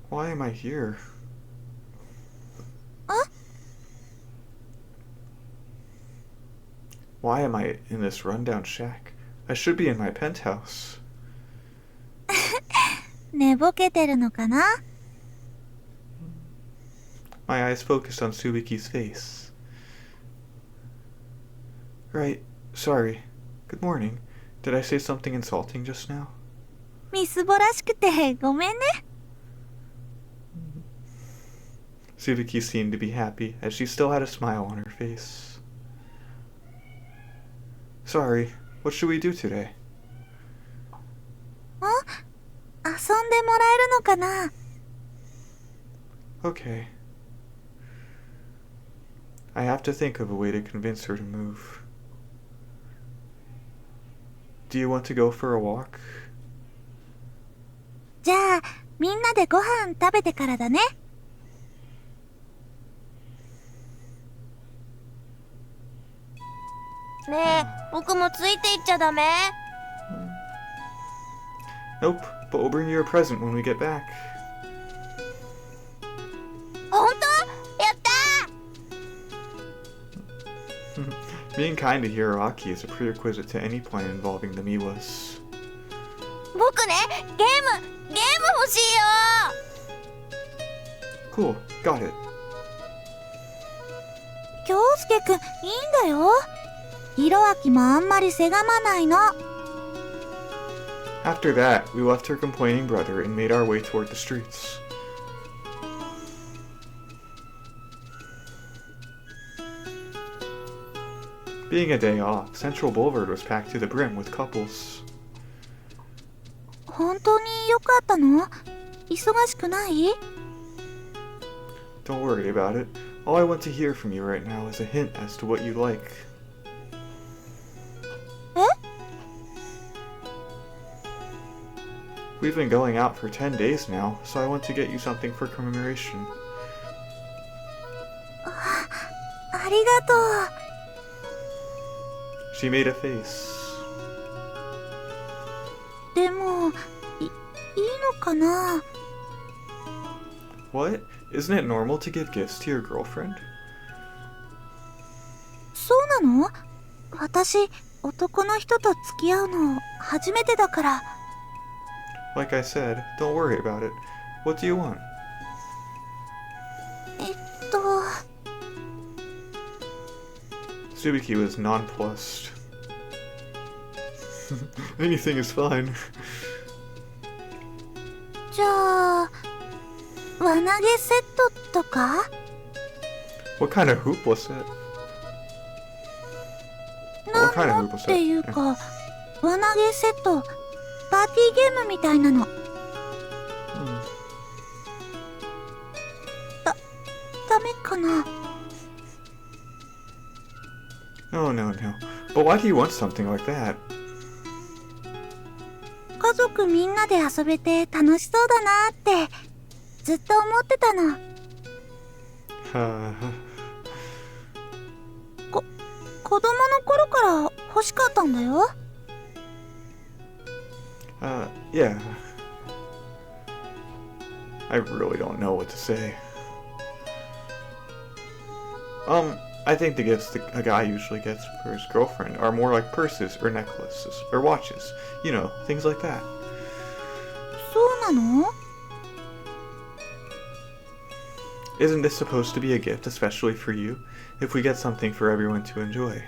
Why am I here? Why am I in this rundown shack? I should be in my penthouse. 寝ぼけてるのかな？ My eyes focused on Tsubaki's face. Right, sorry. Good morning. Did I say something insulting just now? みすぼらしくてごめんね。Tsubaki seemed to be happy, as she still had a smile on her face. Sorry, what should we do today? 遊んでもらえるのかな？ Okay. I have to think of a way to convince her to move. Do you want to go for a walk? じゃあ、みんなでご飯食べてからだね。ねえ、僕もついていっちゃダメ？ Nope, but we'll bring you a present when we get back. 本当？やったー！ Being kind to Hiroaki is a prerequisite to any plan involving the Miwas. 僕ね、ゲーム欲しいよ。 Cool, got it. 京介くん、いいんだよ。ヒロアキもあんまりせがまないの。 After that, we left her complaining brother and made our way toward the streets. Being a day off, Central Boulevard was packed to the brim with couples. 本当によかったの？忙しくない？ Don't worry about it. All I want to hear from you right now is a hint as to what you like. え？ We've been going out for 10 days now, so I want to get you something for commemoration. ありがとう。 She made a face. でも、いいのかな？ What? Isn't it normal to give gifts to your girlfriend? そうなの？私、男の人と付き合うの初めてだから。Like I said, don't worry about it. What do you want? Tsubaki was nonplussed. Anything is fine. じゃあ、輪投げセットとか？ What kind of hoop was it? な What kind of の hoop was って it? いうか、輪投げセット、パーティーゲームみたいなの。ダメかな？ No, no, no. But why do you want something like that? 家族みんなで遊べて楽しそうだなってずっと思ってたの。子供の頃から欲しかったんだよ。Yeah. I really don't know what to say. I think the gifts a guy usually gets for his girlfriend are more like purses or necklaces or watches. You know, things like that. そうなの？ Isn't this supposed to be a gift especially for you? If we get something for everyone to enjoy.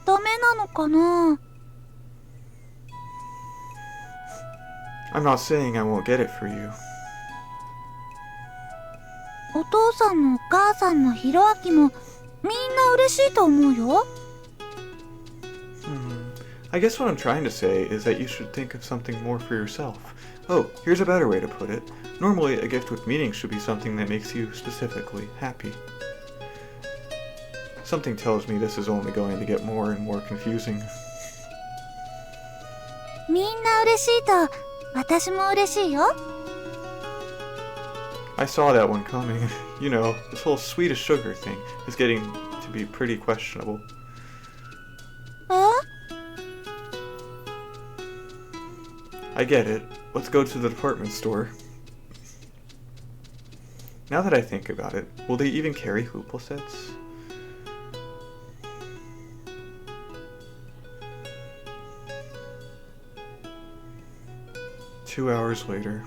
ダメなのかな？ I'm not saying I won't get it for you. お父さんもお母さんもひろあきもみんな嬉しいと思うよ。I guess what I'm trying to say is that you should think of something more for yourself. Oh, here's a better way to put it. Normally, a gift with meaning should be something that makes you specifically happy. Something tells me this is only going to get more and more confusing. みんな嬉しいと私も嬉しいよ。I saw that one coming. You know, this whole sweet as sugar thing is getting to be pretty questionable. え？ I get it. Let's go to the department store. Now that I think about it, will they even carry hoople sets? Two hours later.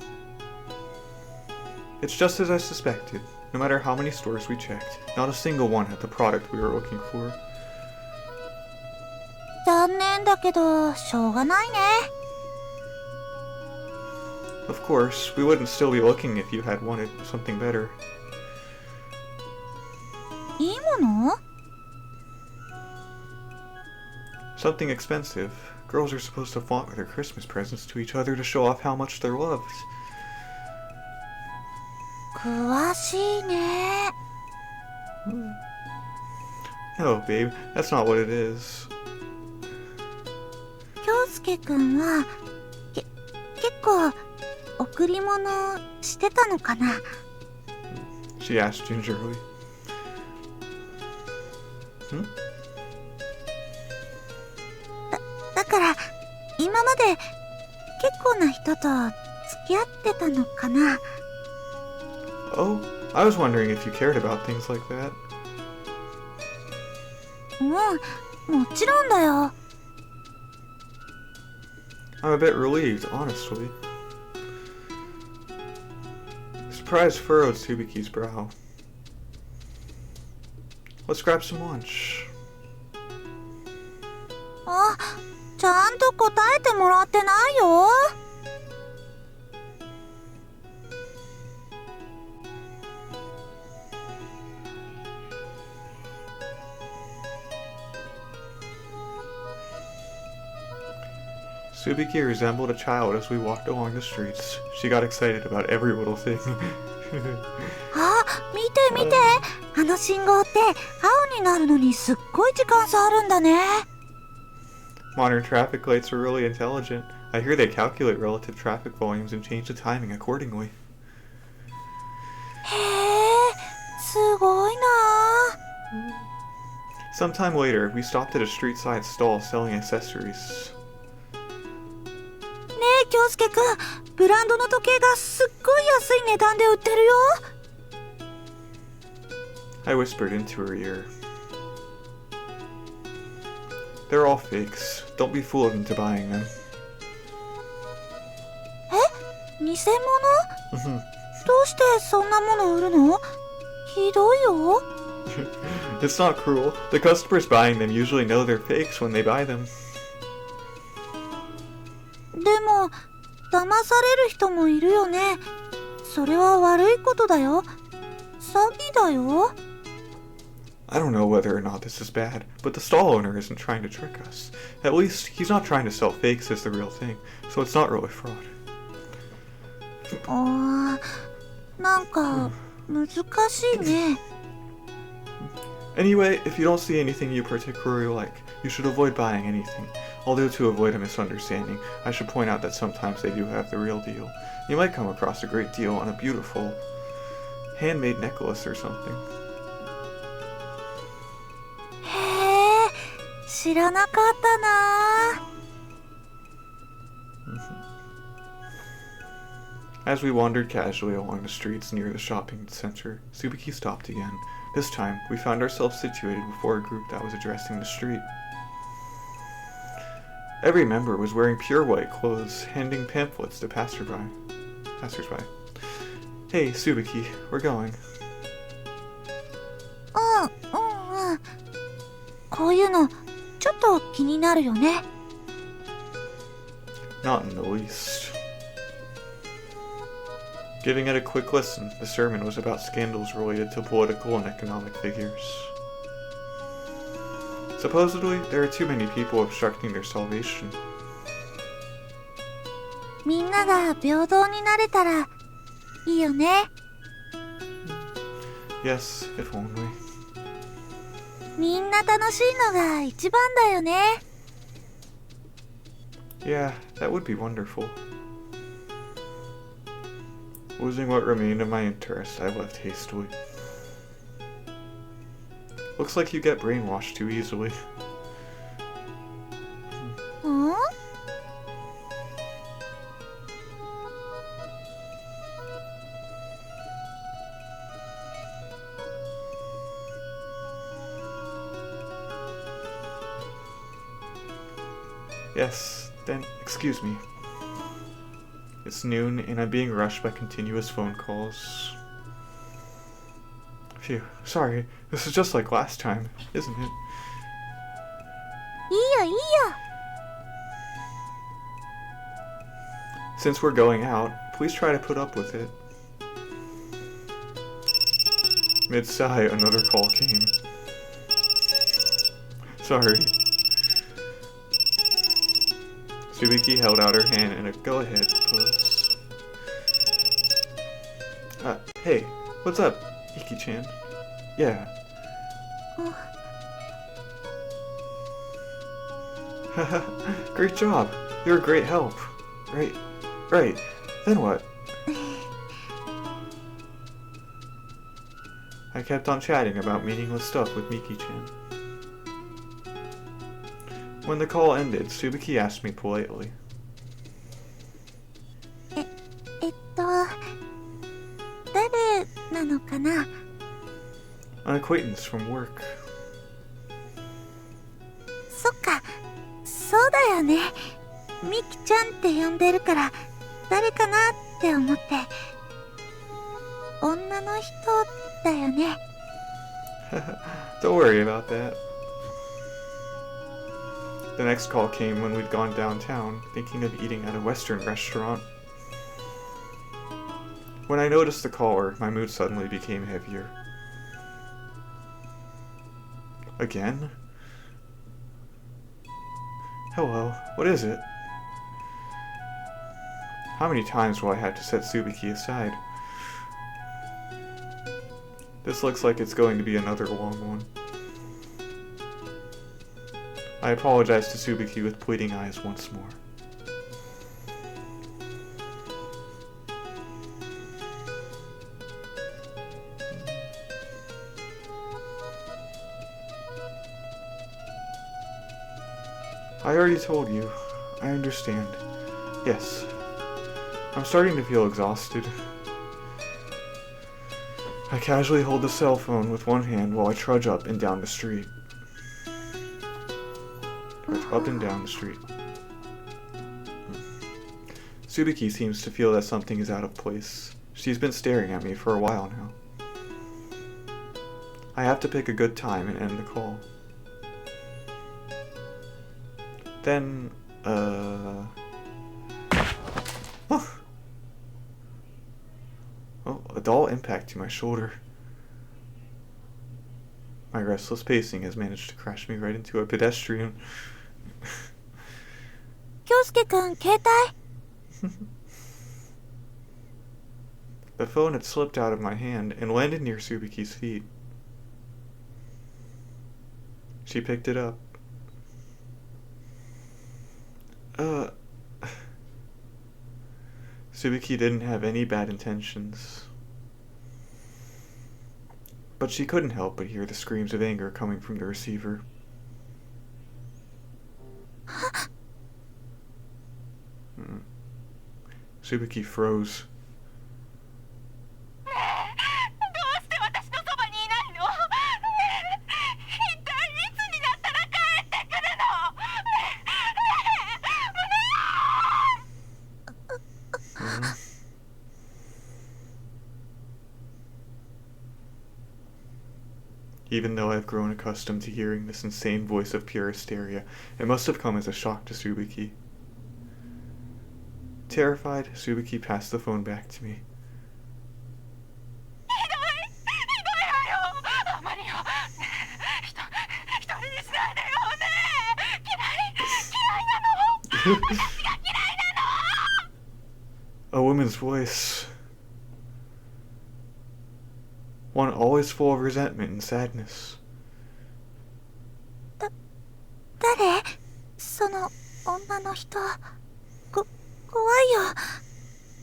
It's just as I suspected. No matter how many stores we checked, not a single one had the product we were looking for. 残念だけどしょうがないね。Of course, we wouldn't still be looking if you had wanted something better. いいもの？ Something expensive. Girls are supposed to flaunt with their Christmas presents to each other to show off how much they're loved. 詳しいね。 No, babe, that's not what it is. 京介くんは結構贈り物してたのかな？ She asked gingerly. Hmm? だから今まで結構な人と付き合ってたのかな？ Oh, I was wondering if you cared about things like that. もちろんだよ。 I'm a bit relieved, honestly. Surprise furrowed Tsubaki's brow. Let's grab some lunch. あ、ちゃんと答えてもらってないよ。Tsubaki resembled a child as we walked along the streets. She got excited about every little thing. あ、見て見て、あの信号って青になるのにすっごい時間差あるんだね。 Modern traffic lights are really intelligent. I hear they calculate relative traffic volumes and change the timing accordingly. へえ、すごいな。 Sometime later, we stopped at a street-side stall selling accessories. 京介くん、ブランドの時計がすっごい安い値段で売ってるよ。I whispered into her ear. They're all fakes. Don't be fooled into buying them. 偽物？どうしてそんなもの売るの？ひどいよ。It's not cruel. The customers buying them usually know they're fakes when they buy them. でも、騙される人もいるよね。それは悪いことだよ。詐欺だよ。I don't know whether or not this is bad, but the stall owner isn't trying to trick us. At least, he's not trying to sell fakes as the real thing, so it's not really fraud. なんか、難しいね。Anyway, if you don't see anything you particularly like, you should avoid buying anything. Although to avoid a misunderstanding, I should point out that sometimes they do have the real deal. You might come across a great deal on a beautiful handmade necklace or something. へえ、知らなかったな。As we wandered casually along the streets near the shopping center, Tsubaki stopped again. This time, we found ourselves situated before a group that was addressing the street. Every member was wearing pure white clothes, handing pamphlets to passersby. Hey, Tsubaki, we're going. こういうの、ちょっと気になるよね。Not in the least. Giving it a quick listen, the sermon was about scandals related to political and economic figures. Supposedly, there are too many people obstructing their salvation. みんなが平等になれたらいいよね。Yes, if only. みんな楽しいのが一番だよね。Yeah, that would be wonderful. Losing what remained of my interest, I left hastily. Looks like you get brainwashed too easily. ん？ Yes, then, excuse me. It's noon, and I'm being rushed by continuous phone calls. Phew, sorry. This is just like last time, isn't it? いいよいいよ。 Since we're going out, please try to put up with it. Mid-sigh, another call came. Sorry. Tsubaki held out her hand in a go-ahead pose. Hey, what's up, Iki-chan? Yeah. Great job. You're a great help. Right. Then what? I kept on chatting about meaningless stuff with Miki-chan. When the call ended, Tsubaki asked me politely. 誰なのかな？ An acquaintance from work. そっか、そうだよね。ミキちゃんって呼んでるから誰かなって思って。女の人だよね。Don't worry about that. The next call came when we'd gone downtown, thinking of eating at a Western restaurant. When I noticed the caller, my mood suddenly became heavier. Again? Hello, what is it? How many times will I have to set Tsubaki aside? This looks like it's going to be another long one. I apologize to Tsubaki with pleading eyes once more. I already told you. I understand. Yes, I'm starting to feel exhausted. I casually hold the cell phone with one hand while I trudge up and down the street. Up and down the street. Tsubaki seems to feel that something is out of place. She's been staring at me for a while now. I have to pick a good time and end the call. Then, oh, a dull impact to my shoulder. My restless pacing has managed to crash me right into a pedestrian. 京介くん、携帯 The phone had slipped out of my hand and landed near Tsubaki's feet. She picked it up. Tsubaki didn't have any bad intentions. But she couldn't help but hear the screams of anger coming from the receiver. Tsubaki froze. Even though I've grown accustomed to hearing this insane voice of pure hysteria, it must have come as a shock to Tsubaki. Terrified, Tsubaki passed the phone back to me. A woman's voice. One always full of resentment and sadness. 誰その女の人。怖いよ。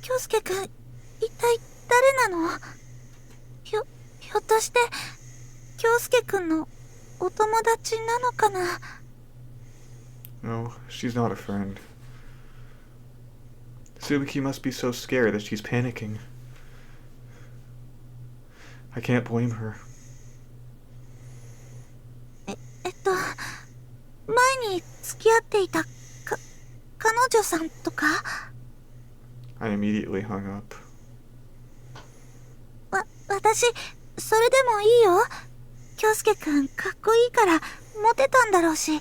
京介くん、一体誰なの？ひょっとして、京介くんのお友達なのかな？ No, she's not a friend. Tsubaki must be so scared that she's panicking. I can't blame her. 前に付き合っていた彼女さんとか？ I immediately hung up. 私、それでもいいよ。京介くん、かっこいいから、モテたんだろうし、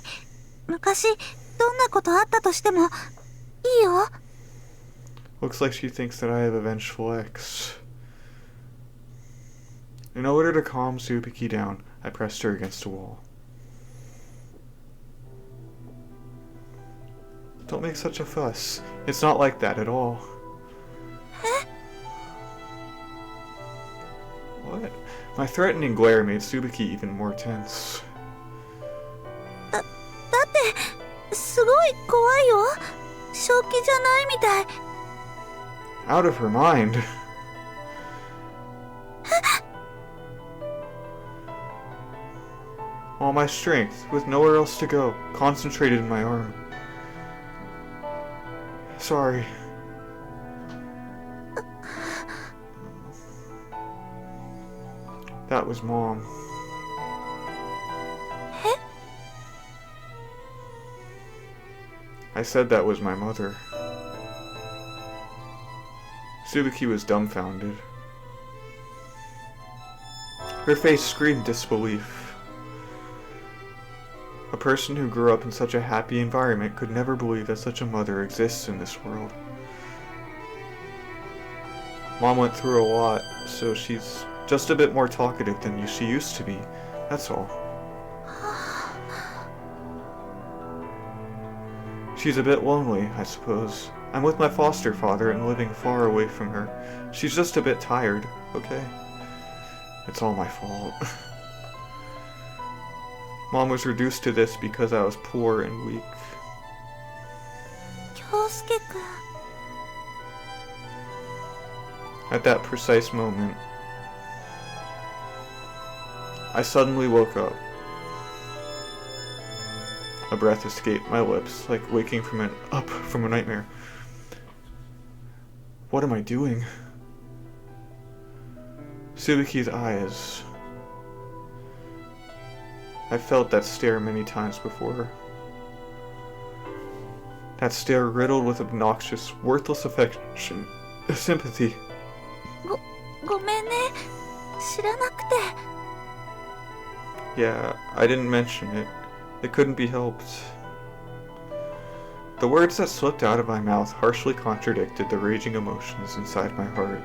昔、どんなことあったとしても、いいよ。Looks like she thinks that I have a vengeful ex. In order to calm Tsubaki down, I pressed her against a wall. Don't make such a fuss. It's not like that at all. What? My threatening glare made Tsubaki even more tense. だって、すごい怖いよ。正気じゃないみたい。Out of her mind. All my strength, with nowhere else to go, concentrated in my arm. Sorry. That was Mom. I said that was my mother. Tsubaki was dumbfounded. Her face screamed disbelief. A person who grew up in such a happy environment could never believe that such a mother exists in this world. Mom went through a lot, so she's just a bit more talkative than she used to be. That's all. She's a bit lonely, I suppose. I'm with my foster father and living far away from her. She's just a bit tired, okay? It's all my fault. Mom was reduced to this because I was poor and weak. 京介くん。 At that precise moment, I suddenly woke up. A breath escaped my lips, like waking up from a nightmare. What am I doing? Tsubaki's eyes. I felt that stare many times before. That stare riddled with obnoxious, worthless affection, sympathy. ごめんね。知らなくて。 Yeah, I didn't mention it. It couldn't be helped. The words that slipped out of my mouth harshly contradicted the raging emotions inside my heart.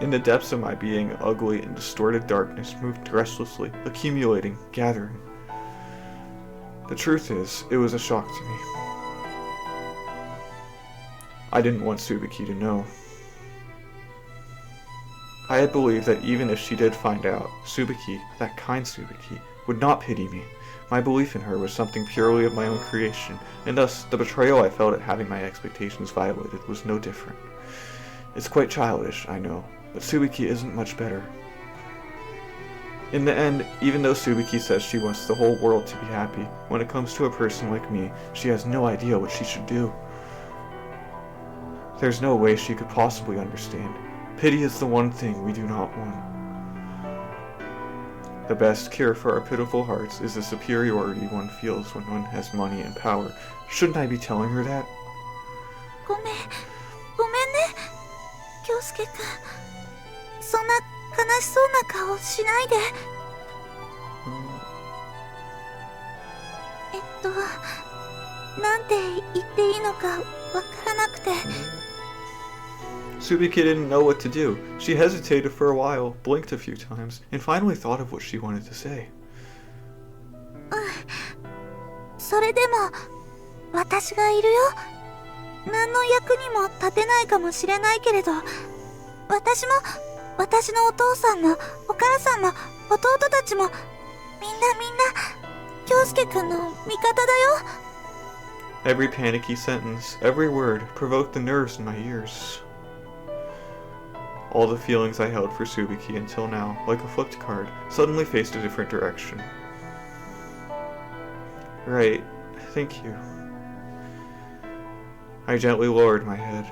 In the depths of my being, ugly and distorted darkness moved restlessly, accumulating, gathering. The truth is, it was a shock to me. I didn't want Tsubaki to know. I had believed that even if she did find out, Tsubaki, that kind Tsubaki, would not pity me. My belief in her was something purely of my own creation, and thus the betrayal I felt at having my expectations violated was no different. It's quite childish, I know, but Tsubaki isn't much better. In the end, even though Tsubaki says she wants the whole world to be happy, when it comes to a person like me, she has no idea what she should do. There's no way she could possibly understand. Pity is the one thing we do not want. The best cure for our pitiful hearts is the superiority one feels when one has money and power. Shouldn't I be telling her that? ごめんね。京介くん。そんな悲しそうな顔しないで。なんて言っていいのかわからなくて。Tsubaki didn't know what to do. She hesitated for a while, blinked a few times, and finally thought of what she wanted to say. それでも私がいるよ。何の役にも立てないかもしれないけれど、私も私のお父さんもお母さんも弟たちもみんな京介くんの味方だよ。 Every panicky sentence, every word, provoked the nerves in my ears. All the feelings I held for Tsubaki until now, like a flipped card, suddenly faced a different direction. Right, thank you. I gently lowered my head.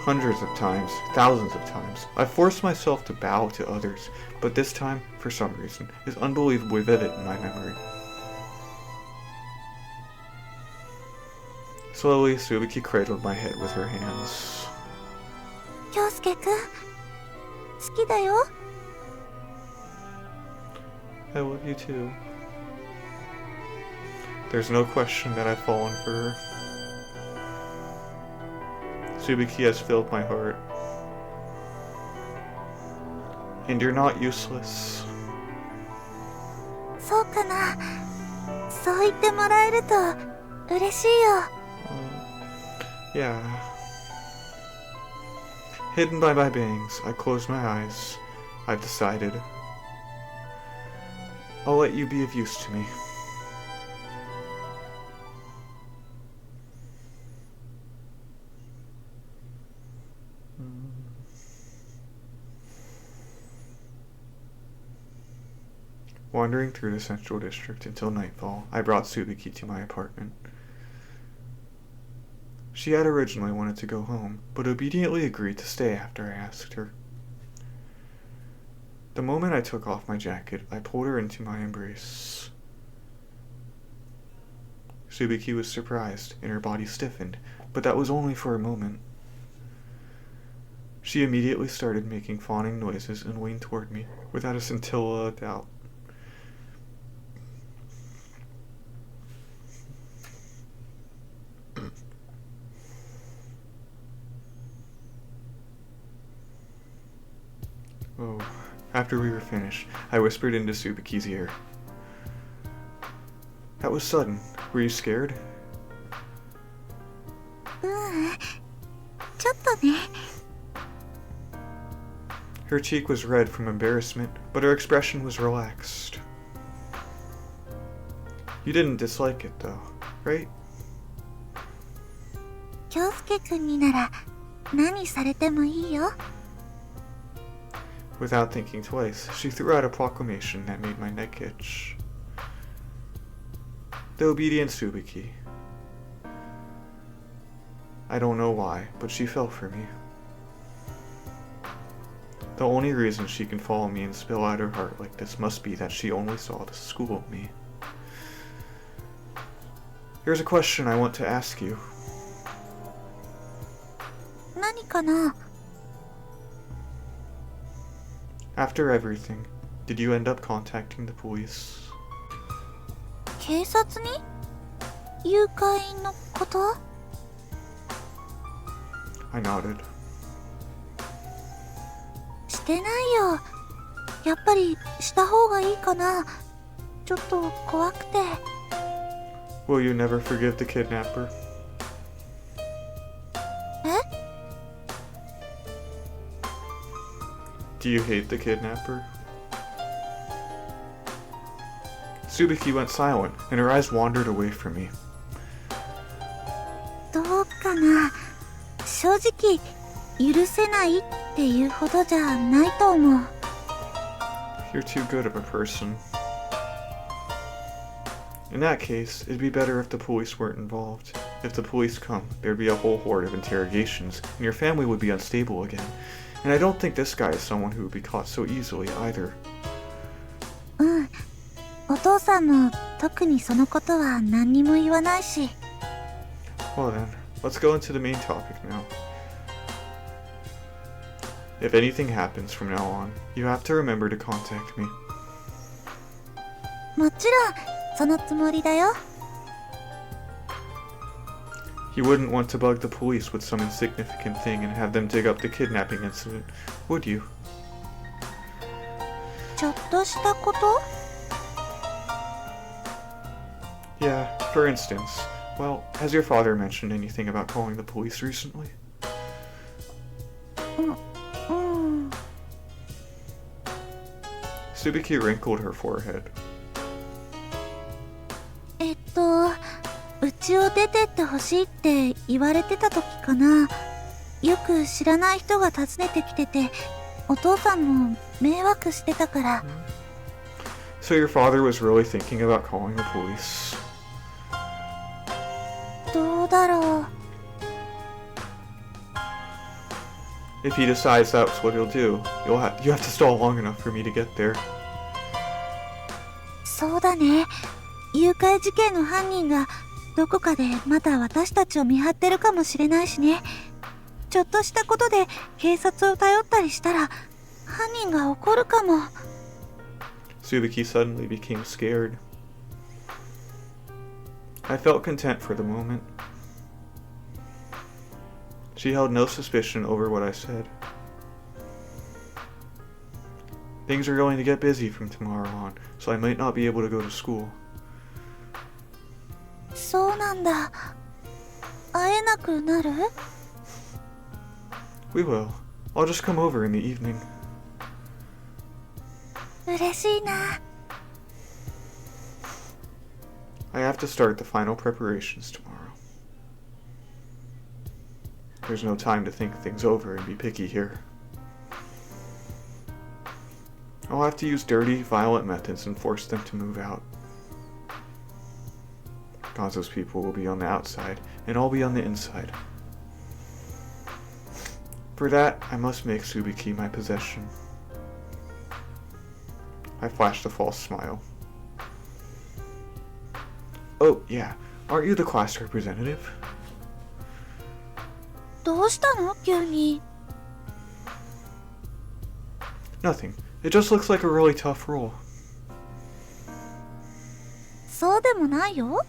Hundreds of times, thousands of times, I forced myself to bow to others, but this time, for some reason, is unbelievably vivid in my memory. Slowly, Tsubaki cradled my head with her hands. 京介くん、好きだよ。 I love you too. There's no question that I've fallen for her. Tsubaki has filled my heart. And you're not useless. そうかな。そう言ってもらえると嬉しいよ。Yeah. Hidden by my bangs, I close my eyes. I've decided. I'll let you be of use to me. Wandering through the central district until nightfall, I brought Tsubaki to my apartment. She had originally wanted to go home, but obediently agreed to stay after I asked her. The moment I took off my jacket, I pulled her into my embrace. Tsubaki was surprised, and her body stiffened, but that was only for a moment. She immediately started making fawning noises and leaned toward me, without a scintilla of doubt. Oh, after we were finished, I whispered into Tsubaki's ear. That was sudden. Were you scared? ちょっとね。 Her cheek was red from embarrassment, but her expression was relaxed. You didn't dislike it, though, right? 京介くんになら何されてもいいよ。 Without thinking twice, she threw out a proclamation that made my neck itch. The obedient Tsubaki. I don't know why, but she fell for me. The only reason she can follow me and spill out her heart like this must be that she only saw the school me. Here's a question I want to ask you. 何かな？ After everything, did you end up contacting the police? 警察に？誘拐のこと？ I nodded. してないよ。やっぱりした方がいいかな。ちょっと怖くて。 Will you never forgive the kidnapper? え？ Do you hate the kidnapper? Tsubaki went silent, and her eyes wandered away from me. どうかな。正直許せないっていうほどじゃないと思う。 You're too good of a person. In that case, it'd be better if the police weren't involved. If the police come, there'd be a whole horde of interrogations, and your family would be unstable again. And I don't think this guy is someone who would be caught so easily either. うん。お父さんも特にそのことは何にも言わないし。 Well then, let's go into the main topic now. If anything happens from now on, you have to remember to contact me. もちろんそのつもりだよ。 You wouldn't want to bug the police with some insignificant thing and have them dig up the kidnapping incident, would you? ちょっとしたこと？ Yeah, for instance. Well, has your father mentioned anything about calling the police recently? うん。 Tsubaki wrinkled her forehead. うちを出てってほしいって言われてた時かな。よく知らない人が訪ねてきてて、お父さんも迷惑してたから。 So your father was really thinking about calling the police? どうだろう。 If he decides that's what he'll do, you have to stall long enough for me to get there. そうだね。誘拐事件の犯人がどこかでまだ私たちを見張ってるかもしれないしね。ちょっとしたことで警察を頼ったりしたら犯人が怒るかも。 Tsubaki suddenly became scared. I felt content for the moment. She held no suspicion over what I said. Things are going to get busy from tomorrow on, so I might not be able to go to school. そうなんだ。会えなくなる？ We will. I'll just come over in the evening. 嬉しいな。 I have to start the final preparations tomorrow. There's no time to think things over and be picky here. I'll have to use dirty, violent methods and force them to move out. Gonzo's people will be on the outside, and I'll be on the inside. For that, I must make Tsubaki my possession. I flashed a false smile. Oh, yeah. Aren't you the class representative? どうしたの？急に。 Nothing. It just looks like a really tough role. そうでもないよ。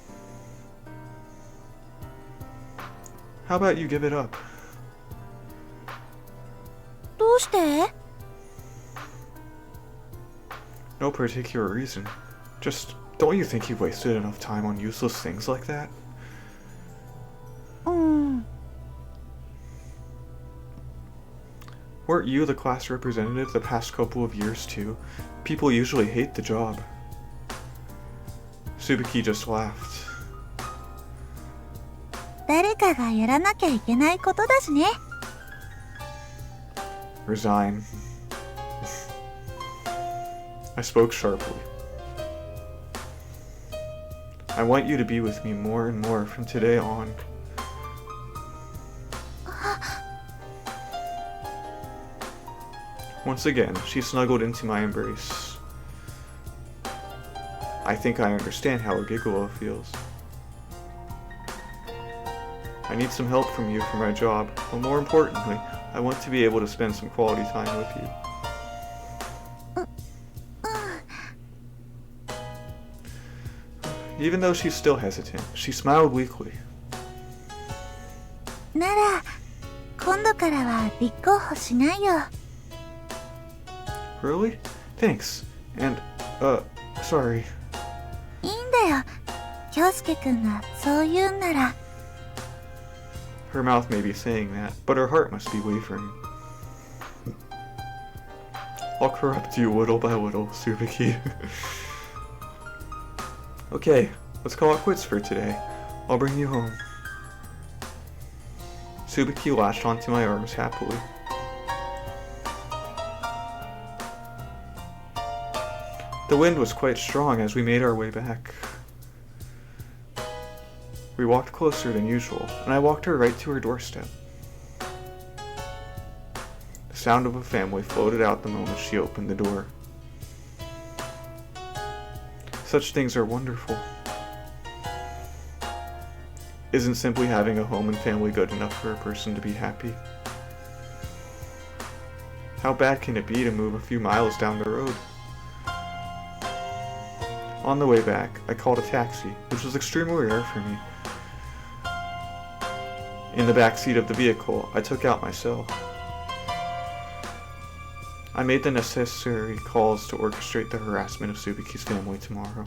How about you give it up? どうして？ No particular reason. Just, don't you think you've wasted enough time on useless things like that? うん。 Weren't you the class representative the past couple of years too? People usually hate the job. Tsubaki just laughed. 誰かがやらなきゃいけないことだしね。 Resign. I spoke sharply. I want you to be with me more and more from today on. Once again, she snuggled into my embrace. I think I understand how a gigolo feels. I need some help from you for my job, but more importantly, I want to be able to spend some quality time with you. Even though she's still hesitant, she smiled weakly. なら、今度からは立候補しないよ。Really? Thanks. And, sorry. いいんだよ。京介くんがそう言うんなら。Her mouth may be saying that, but her heart must be wavering. I'll corrupt you little by little, Tsubaki. Okay, let's call it quits for today. I'll bring you home. Tsubaki latched onto my arms happily. The wind was quite strong as we made our way back. We walked closer than usual, and I walked her right to her doorstep. The sound of a family floated out the moment she opened the door. Such things are wonderful. Isn't simply having a home and family good enough for a person to be happy? How bad can it be to move a few miles down the road? On the way back, I called a taxi, which was extremely rare for me. In the back seat of the vehicle, I took out my cell. I made the necessary calls to orchestrate the harassment of Tsubaki's family tomorrow.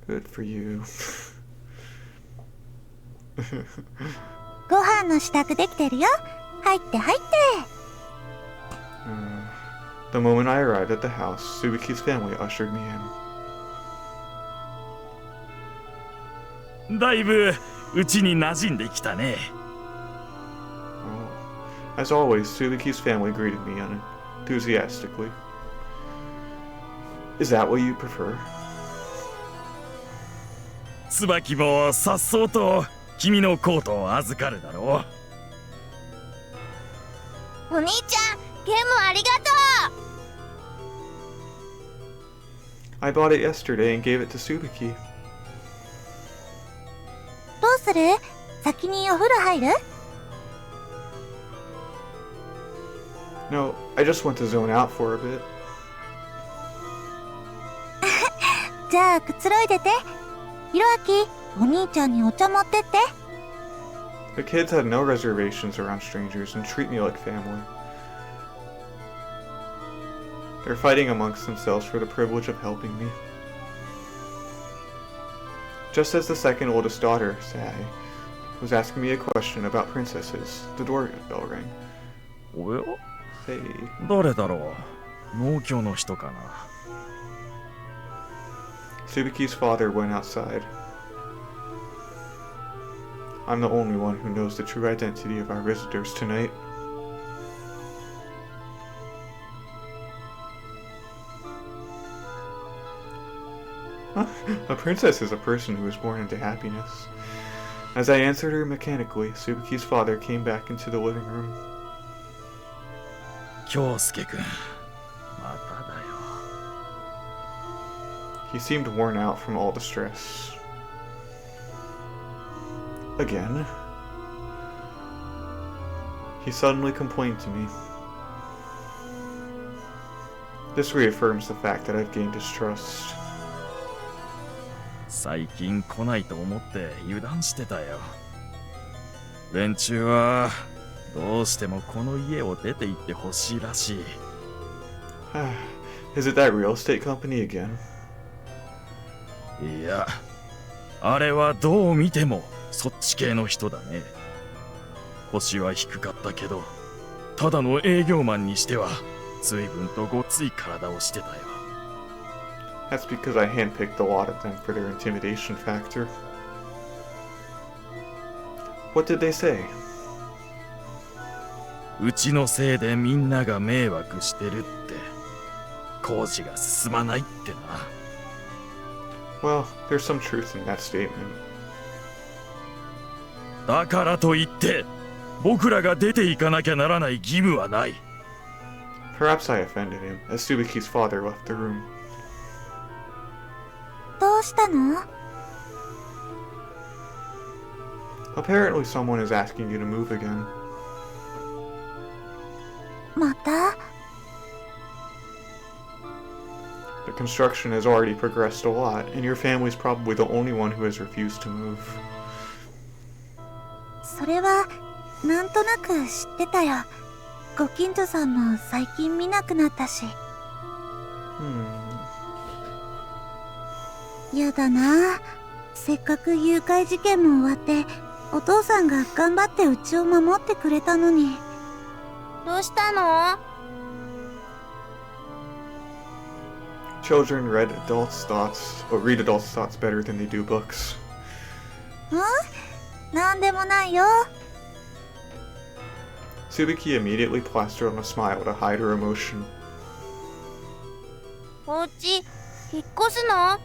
Good for you. ご飯の支度できてるよ。入って入って。The moment I arrived at the house, Tsubaki's family ushered me in. だいぶうちに馴染んできたね。As always, Tsubaki's family greeted me enthusiastically. Is that what you prefer? 椿もさっそうと君のコートを預かるだろお兄ちゃん、ゲームありがとう。I bought it yesterday and gave it to Tsubaki. どうする？先にお風呂入る？ No, I just want to zone out for a bit. じゃあくつろいでて。ひろあき、お兄ちゃんにお茶持ってって。The kids had no reservations around strangers and treat me like family. They're fighting amongst themselves for the privilege of helping me. Just as the second oldest daughter, Sai, was asking me a question about princesses, the doorbell rang. おや Hey. 誰だろう農協の人かな Tsubaki's father went outside. I'm the only one who knows the true identity of our visitors tonight. A princess is a person who is born into happiness. As I answered her mechanically, Tsubaki's father came back into the living room. 京介くんまただよ He seemed worn out from all the stress. Again? He suddenly complained to me. This reaffirms the fact that I've gained his trust. 最近来ないと思って油断してたよ連中はどうしてもこの家を出て行ってほしいらしい Is it that real estate company again? いやあれはどう見てもそっち系の人だね腰は低かったけどただの営業マンにしては随分とごつい体をしてたよ That's because I handpicked a lot of them for their intimidation factor. What did they say? うちのせいでみんなが迷惑してるって工事が進まないってな Well, there's some truth in that statement. だからといって僕らが出ていかなきゃならない義務はない。 Perhaps I offended him, as Tsubaki's father left the room. どうしたの？ Apparently someone is asking you to move again. また？ The construction has already progressed a lot, and your family's probably the only one who has refused to move. それはなんとなく知ってたよ。ご近所さんも最近見なくなったし。やだな。せっかく誘拐事件も終わってお父さんが頑張ってうちを守ってくれたのに。どうしたの？ Children read adults' thoughts, or read adults' thoughts better than they do books. なんでもないよ。 Tsubaki immediately plastered on a smile to hide her emotion. お家引っ越すの？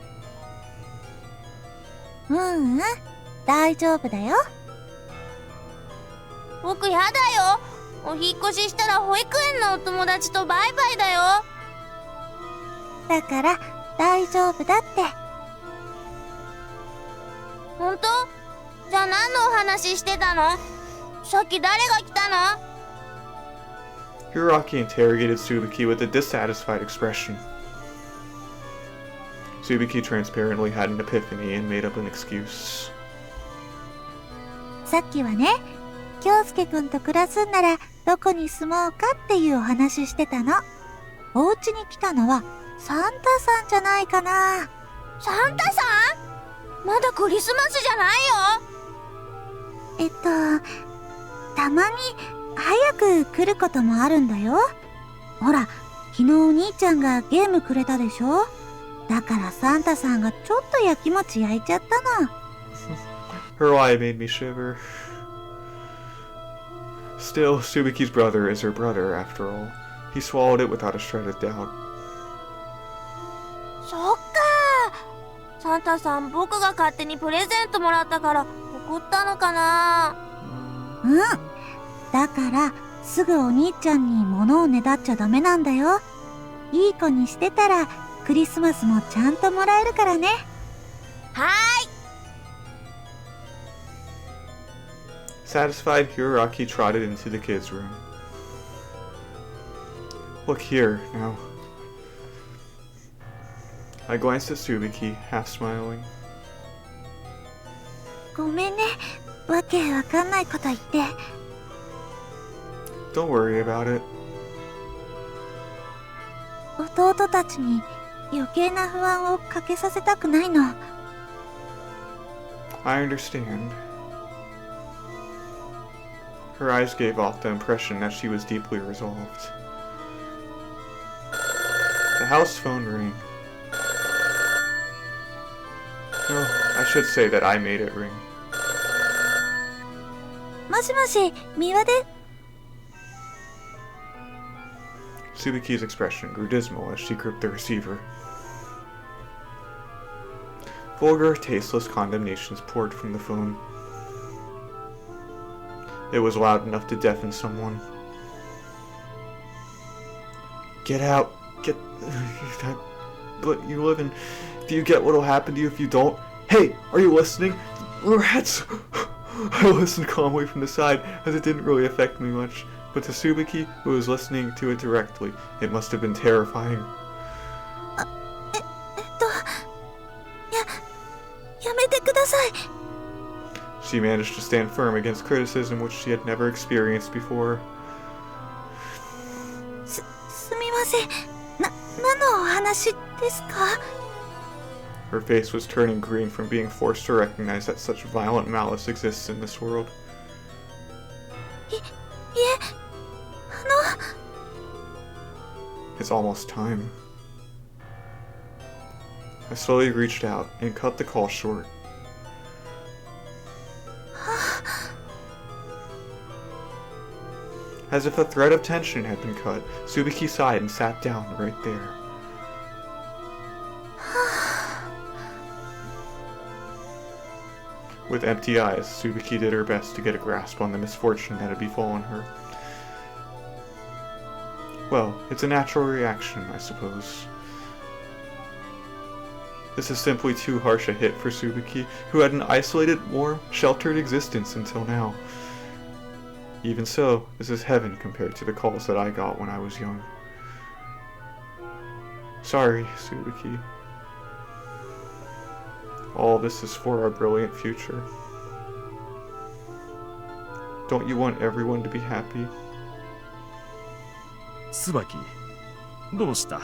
大丈夫だよ。僕やだよ。お引っ越ししたら保育園のお友達とバイバイだよ。だから大丈夫だって。本当？じゃあ何のお話してたの？さっき誰が来たの？ Hiraki interrogated Tsubaki with a dissatisfied expression. Tsubaki transparently had an epiphany and made up an excuse. さっきはね、京介くんと暮らすんならどこに住もうかっていうお話してたの。お家に来たのはサンタさんじゃないかな。サンタさん？まだクリスマスじゃないよ。たまに早く来ることもあるんだよ。ほら、昨日お兄ちゃんがゲームくれたでしょ。だからサンタさんがちょっとやきもち焼いちゃったの。Her lie made me shiver. Still, Tsubaki's brother is her brother, after all. He swallowed it without a shred of doubt. そっか。サンタさん僕が勝手にプレゼントもらったから怒ったのかな。だからすぐお兄ちゃんに物をねだっちゃダメなんだよ。いい子にしてたらクリスマスもちゃんともらえるからね。はーい。 Satisfied, Hiraki trotted into the kids' room. Look here, now. I glanced at Tsubaki, half smiling. ごめんね、わけわかんないこと言って。Don't worry about it. 弟たちに余計な不安をかけさせたくないの。I understand. Her eyes gave off the impression that she was deeply resolved. The house phone rang. No, I should say that I made it ring. もしもし、三輪で。Tsubaki's expression grew dismal as she gripped the receiver. Vulgar, tasteless condemnations poured from the phone. It was loud enough to deafen someone. Get out! Get... But you live in... Do you get what'll happen to you if you don't? Hey! Are you listening? Rats! I listened calmly from the side, as it didn't really affect me much. But to Tsubaki, who was listening to it directly, it must have been terrifying. やめてください。 She managed to stand firm against criticism which she had never experienced before. すみません。何のお話ですか？ Her face was turning green from being forced to recognize that such violent malice exists in this world. いえ、It's almost time. I slowly reached out and cut the call short. As if a thread of tension had been cut, Tsubaki sighed and sat down right there. With empty eyes, Tsubaki did her best to get a grasp on the misfortune that had befallen her. Well, it's a natural reaction, I suppose. This is simply too harsh a hit for Tsubaki, who had an isolated, warm, sheltered existence until now. Even so, this is heaven compared to the calls that I got when I was young. Sorry, Tsubaki. All this is for our brilliant future. Don't you want everyone to be happy? 椿、どうした？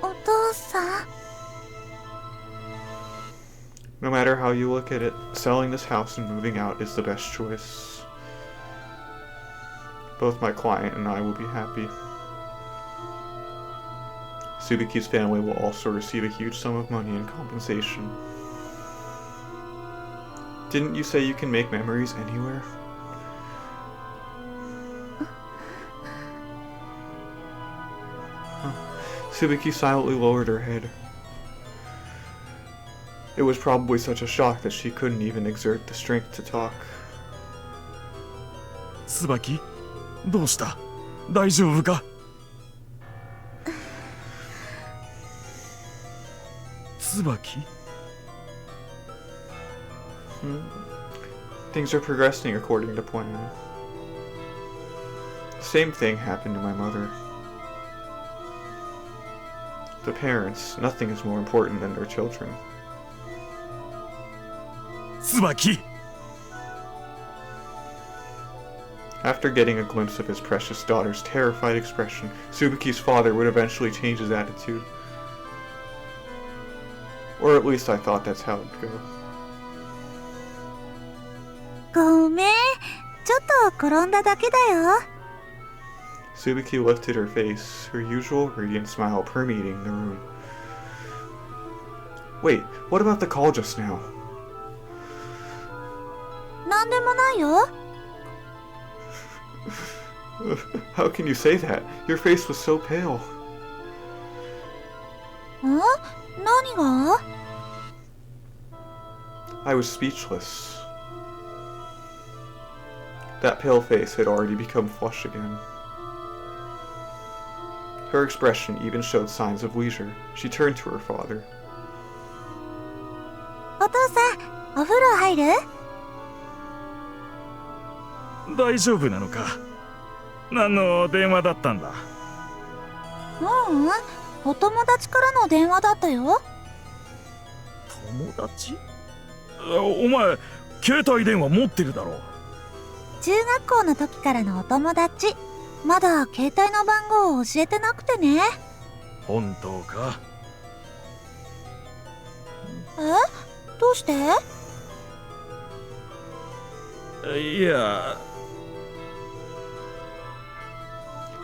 お父さん。 No matter how you look at it, selling this house and moving out is the best choice. Both my client and I will be happy. Tsubaki's family will also receive a huge sum of money in compensation. Didn't you say you can make memories anywhere? Tsubaki silently lowered her head. It was probably such a shock that she couldn't even exert the strength to talk. 椿、どうした？大丈夫か？椿？ Things are progressing according to plan. Same thing happened to my mother. To parents, nothing is more important than their children. 椿！ After getting a glimpse of his precious daughter's terrified expression, Tsubaki's father would eventually change his attitude. Or at least I thought that's how it'd go. ごめん。ちょっと転んだだけだよ。 Tsubaki lifted her face, her usual radiant smile permeating the room. Wait, what about the call just now? なんでもないよ。 How can you say that? Your face was so pale. ん？何が？ I was speechless. That pale face had already become flush again. Her expression even showed signs of leisure. She turned to her father. お父さん、お風呂入る？大丈夫なのか？何の電話だったんだ？お友達からの電話だったよ。友達？お前、携帯電話持ってるだろ？中学校の時からのお友達。まだ携帯の番号を教えてなくてね。本当か？どうして？いや。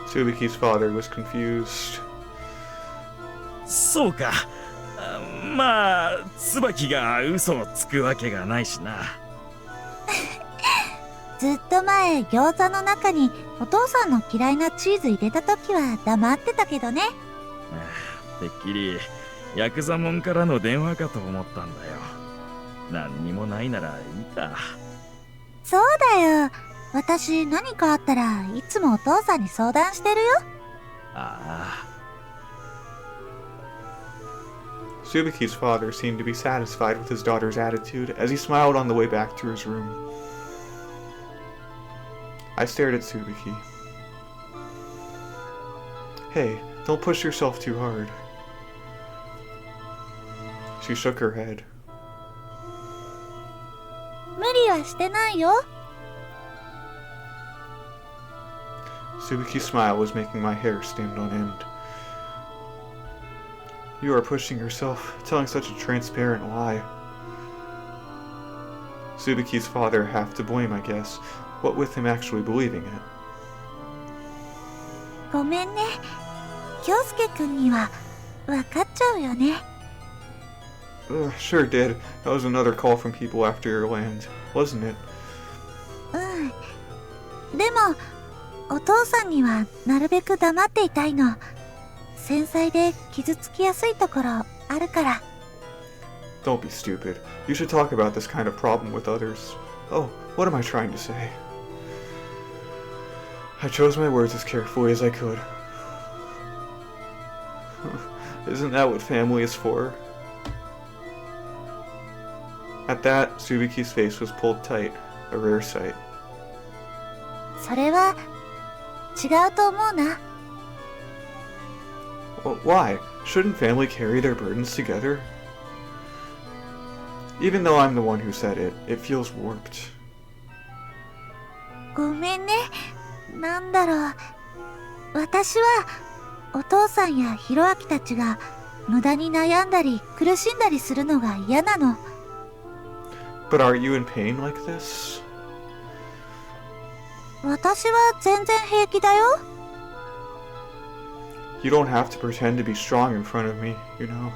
Tsubaki's father was confused. そうか。まあ、椿が嘘をつくわけがないしな。ずっと前、餃子の中にお父さんの嫌いなチーズ入れた時は黙ってたけどね。てっきりヤクザモンからの電話かと思ったんだよ。何にもないならいいか。そうだよ。私何かあったらいつもお父さんに相談してるよ。ああ。Tsubaki's father seemed to be satisfied with his daughter's attitude as he smiled on the way back to his room. I stared at Tsubaki. Hey, don't push yourself too hard. She shook her head. 無理はしてないよ。Tsubaki's smile was making my hair stand on end. You are pushing yourself, telling such a transparent lie. Tsubaki's father half to blame, I guess. What with him actually believing it. ごめんね。京介くんには分かっちゃうよね。Sure did. That was another call from people after your land, wasn't it? でも、お父さんにはなるべく黙っていたいの。繊細で傷つきやすいところあるから。Don't be stupid. You should talk about this kind of problem with others. Oh, what am I trying to say? I chose my words as carefully as I could. Isn't that what family is for? At that, Tsubaki's face was pulled tight, a rare sight. それは違うと思うな。 Well, why? Shouldn't family carry their burdens together? Even though I'm the one who said it, it feels warped. ごめんね。なんだろう。私はお父さんやひろあきたちが無駄に悩んだり苦しんだりするのが嫌なの。 But are you in pain like this? 私は全然平気だよ。 You don't have to pretend to be strong in front of me, you know.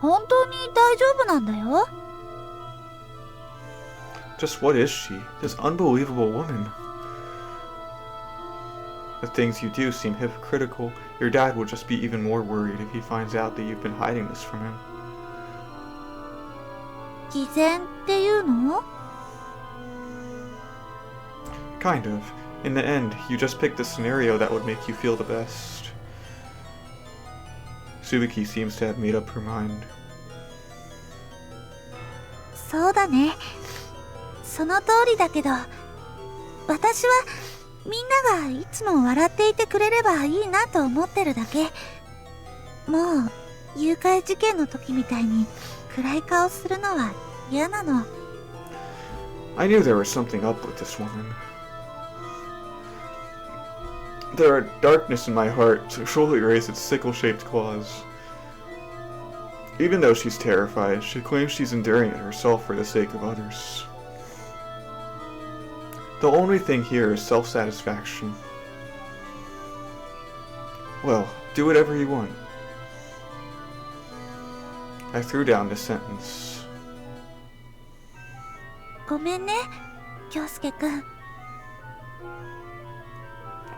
本当に大丈夫なんだよ。 Just what is she? This unbelievable woman. The things you do seem hypocritical. Your dad will just be even more worried if he finds out that you've been hiding this from him. 偽善っていうの？ Kind of. In the end, you just picked the scenario that would make you feel the best. Tsubaki seems to have made up her mind. そうだね。その通りだけど、私はみんながいつも笑っていてくれればいいなと思ってるだけ。もう誘拐事件の時みたいに暗い顔するのは嫌なの。 I knew there was something up with this woman. There are darkness in my heart to surely raise its sickle-shaped claws. Even though she's terrified, she claims she's enduring it herself for the sake of others. The only thing here is self-satisfaction. Well, do whatever you want. I threw down this sentence. ごめんね、京介くん。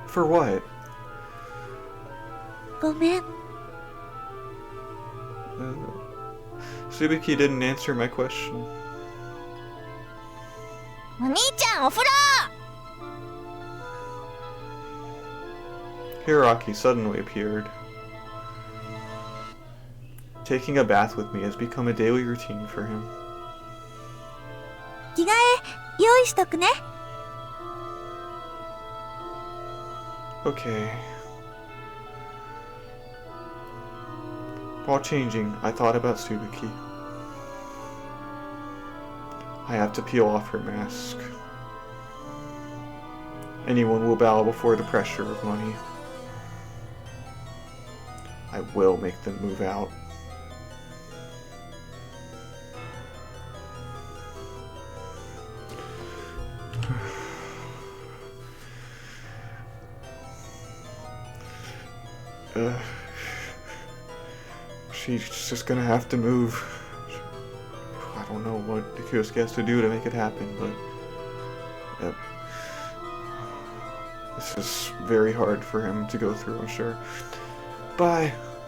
For what? ごめん。 Tsubaki didn't answer my question. お兄ちゃんお風呂。 Hiraki suddenly appeared. Taking a bath with me has become a daily routine for him. 着替え用意しとくね。 Okay. While changing, I thought about Tsubaki. I have to peel off her mask. Anyone will bow before the pressure of money. I will make them move out. She's just gonna have to move. I don't know what Kyousuke has to do to make it happen, but this is very hard for him to go through, I'm sure. Bye.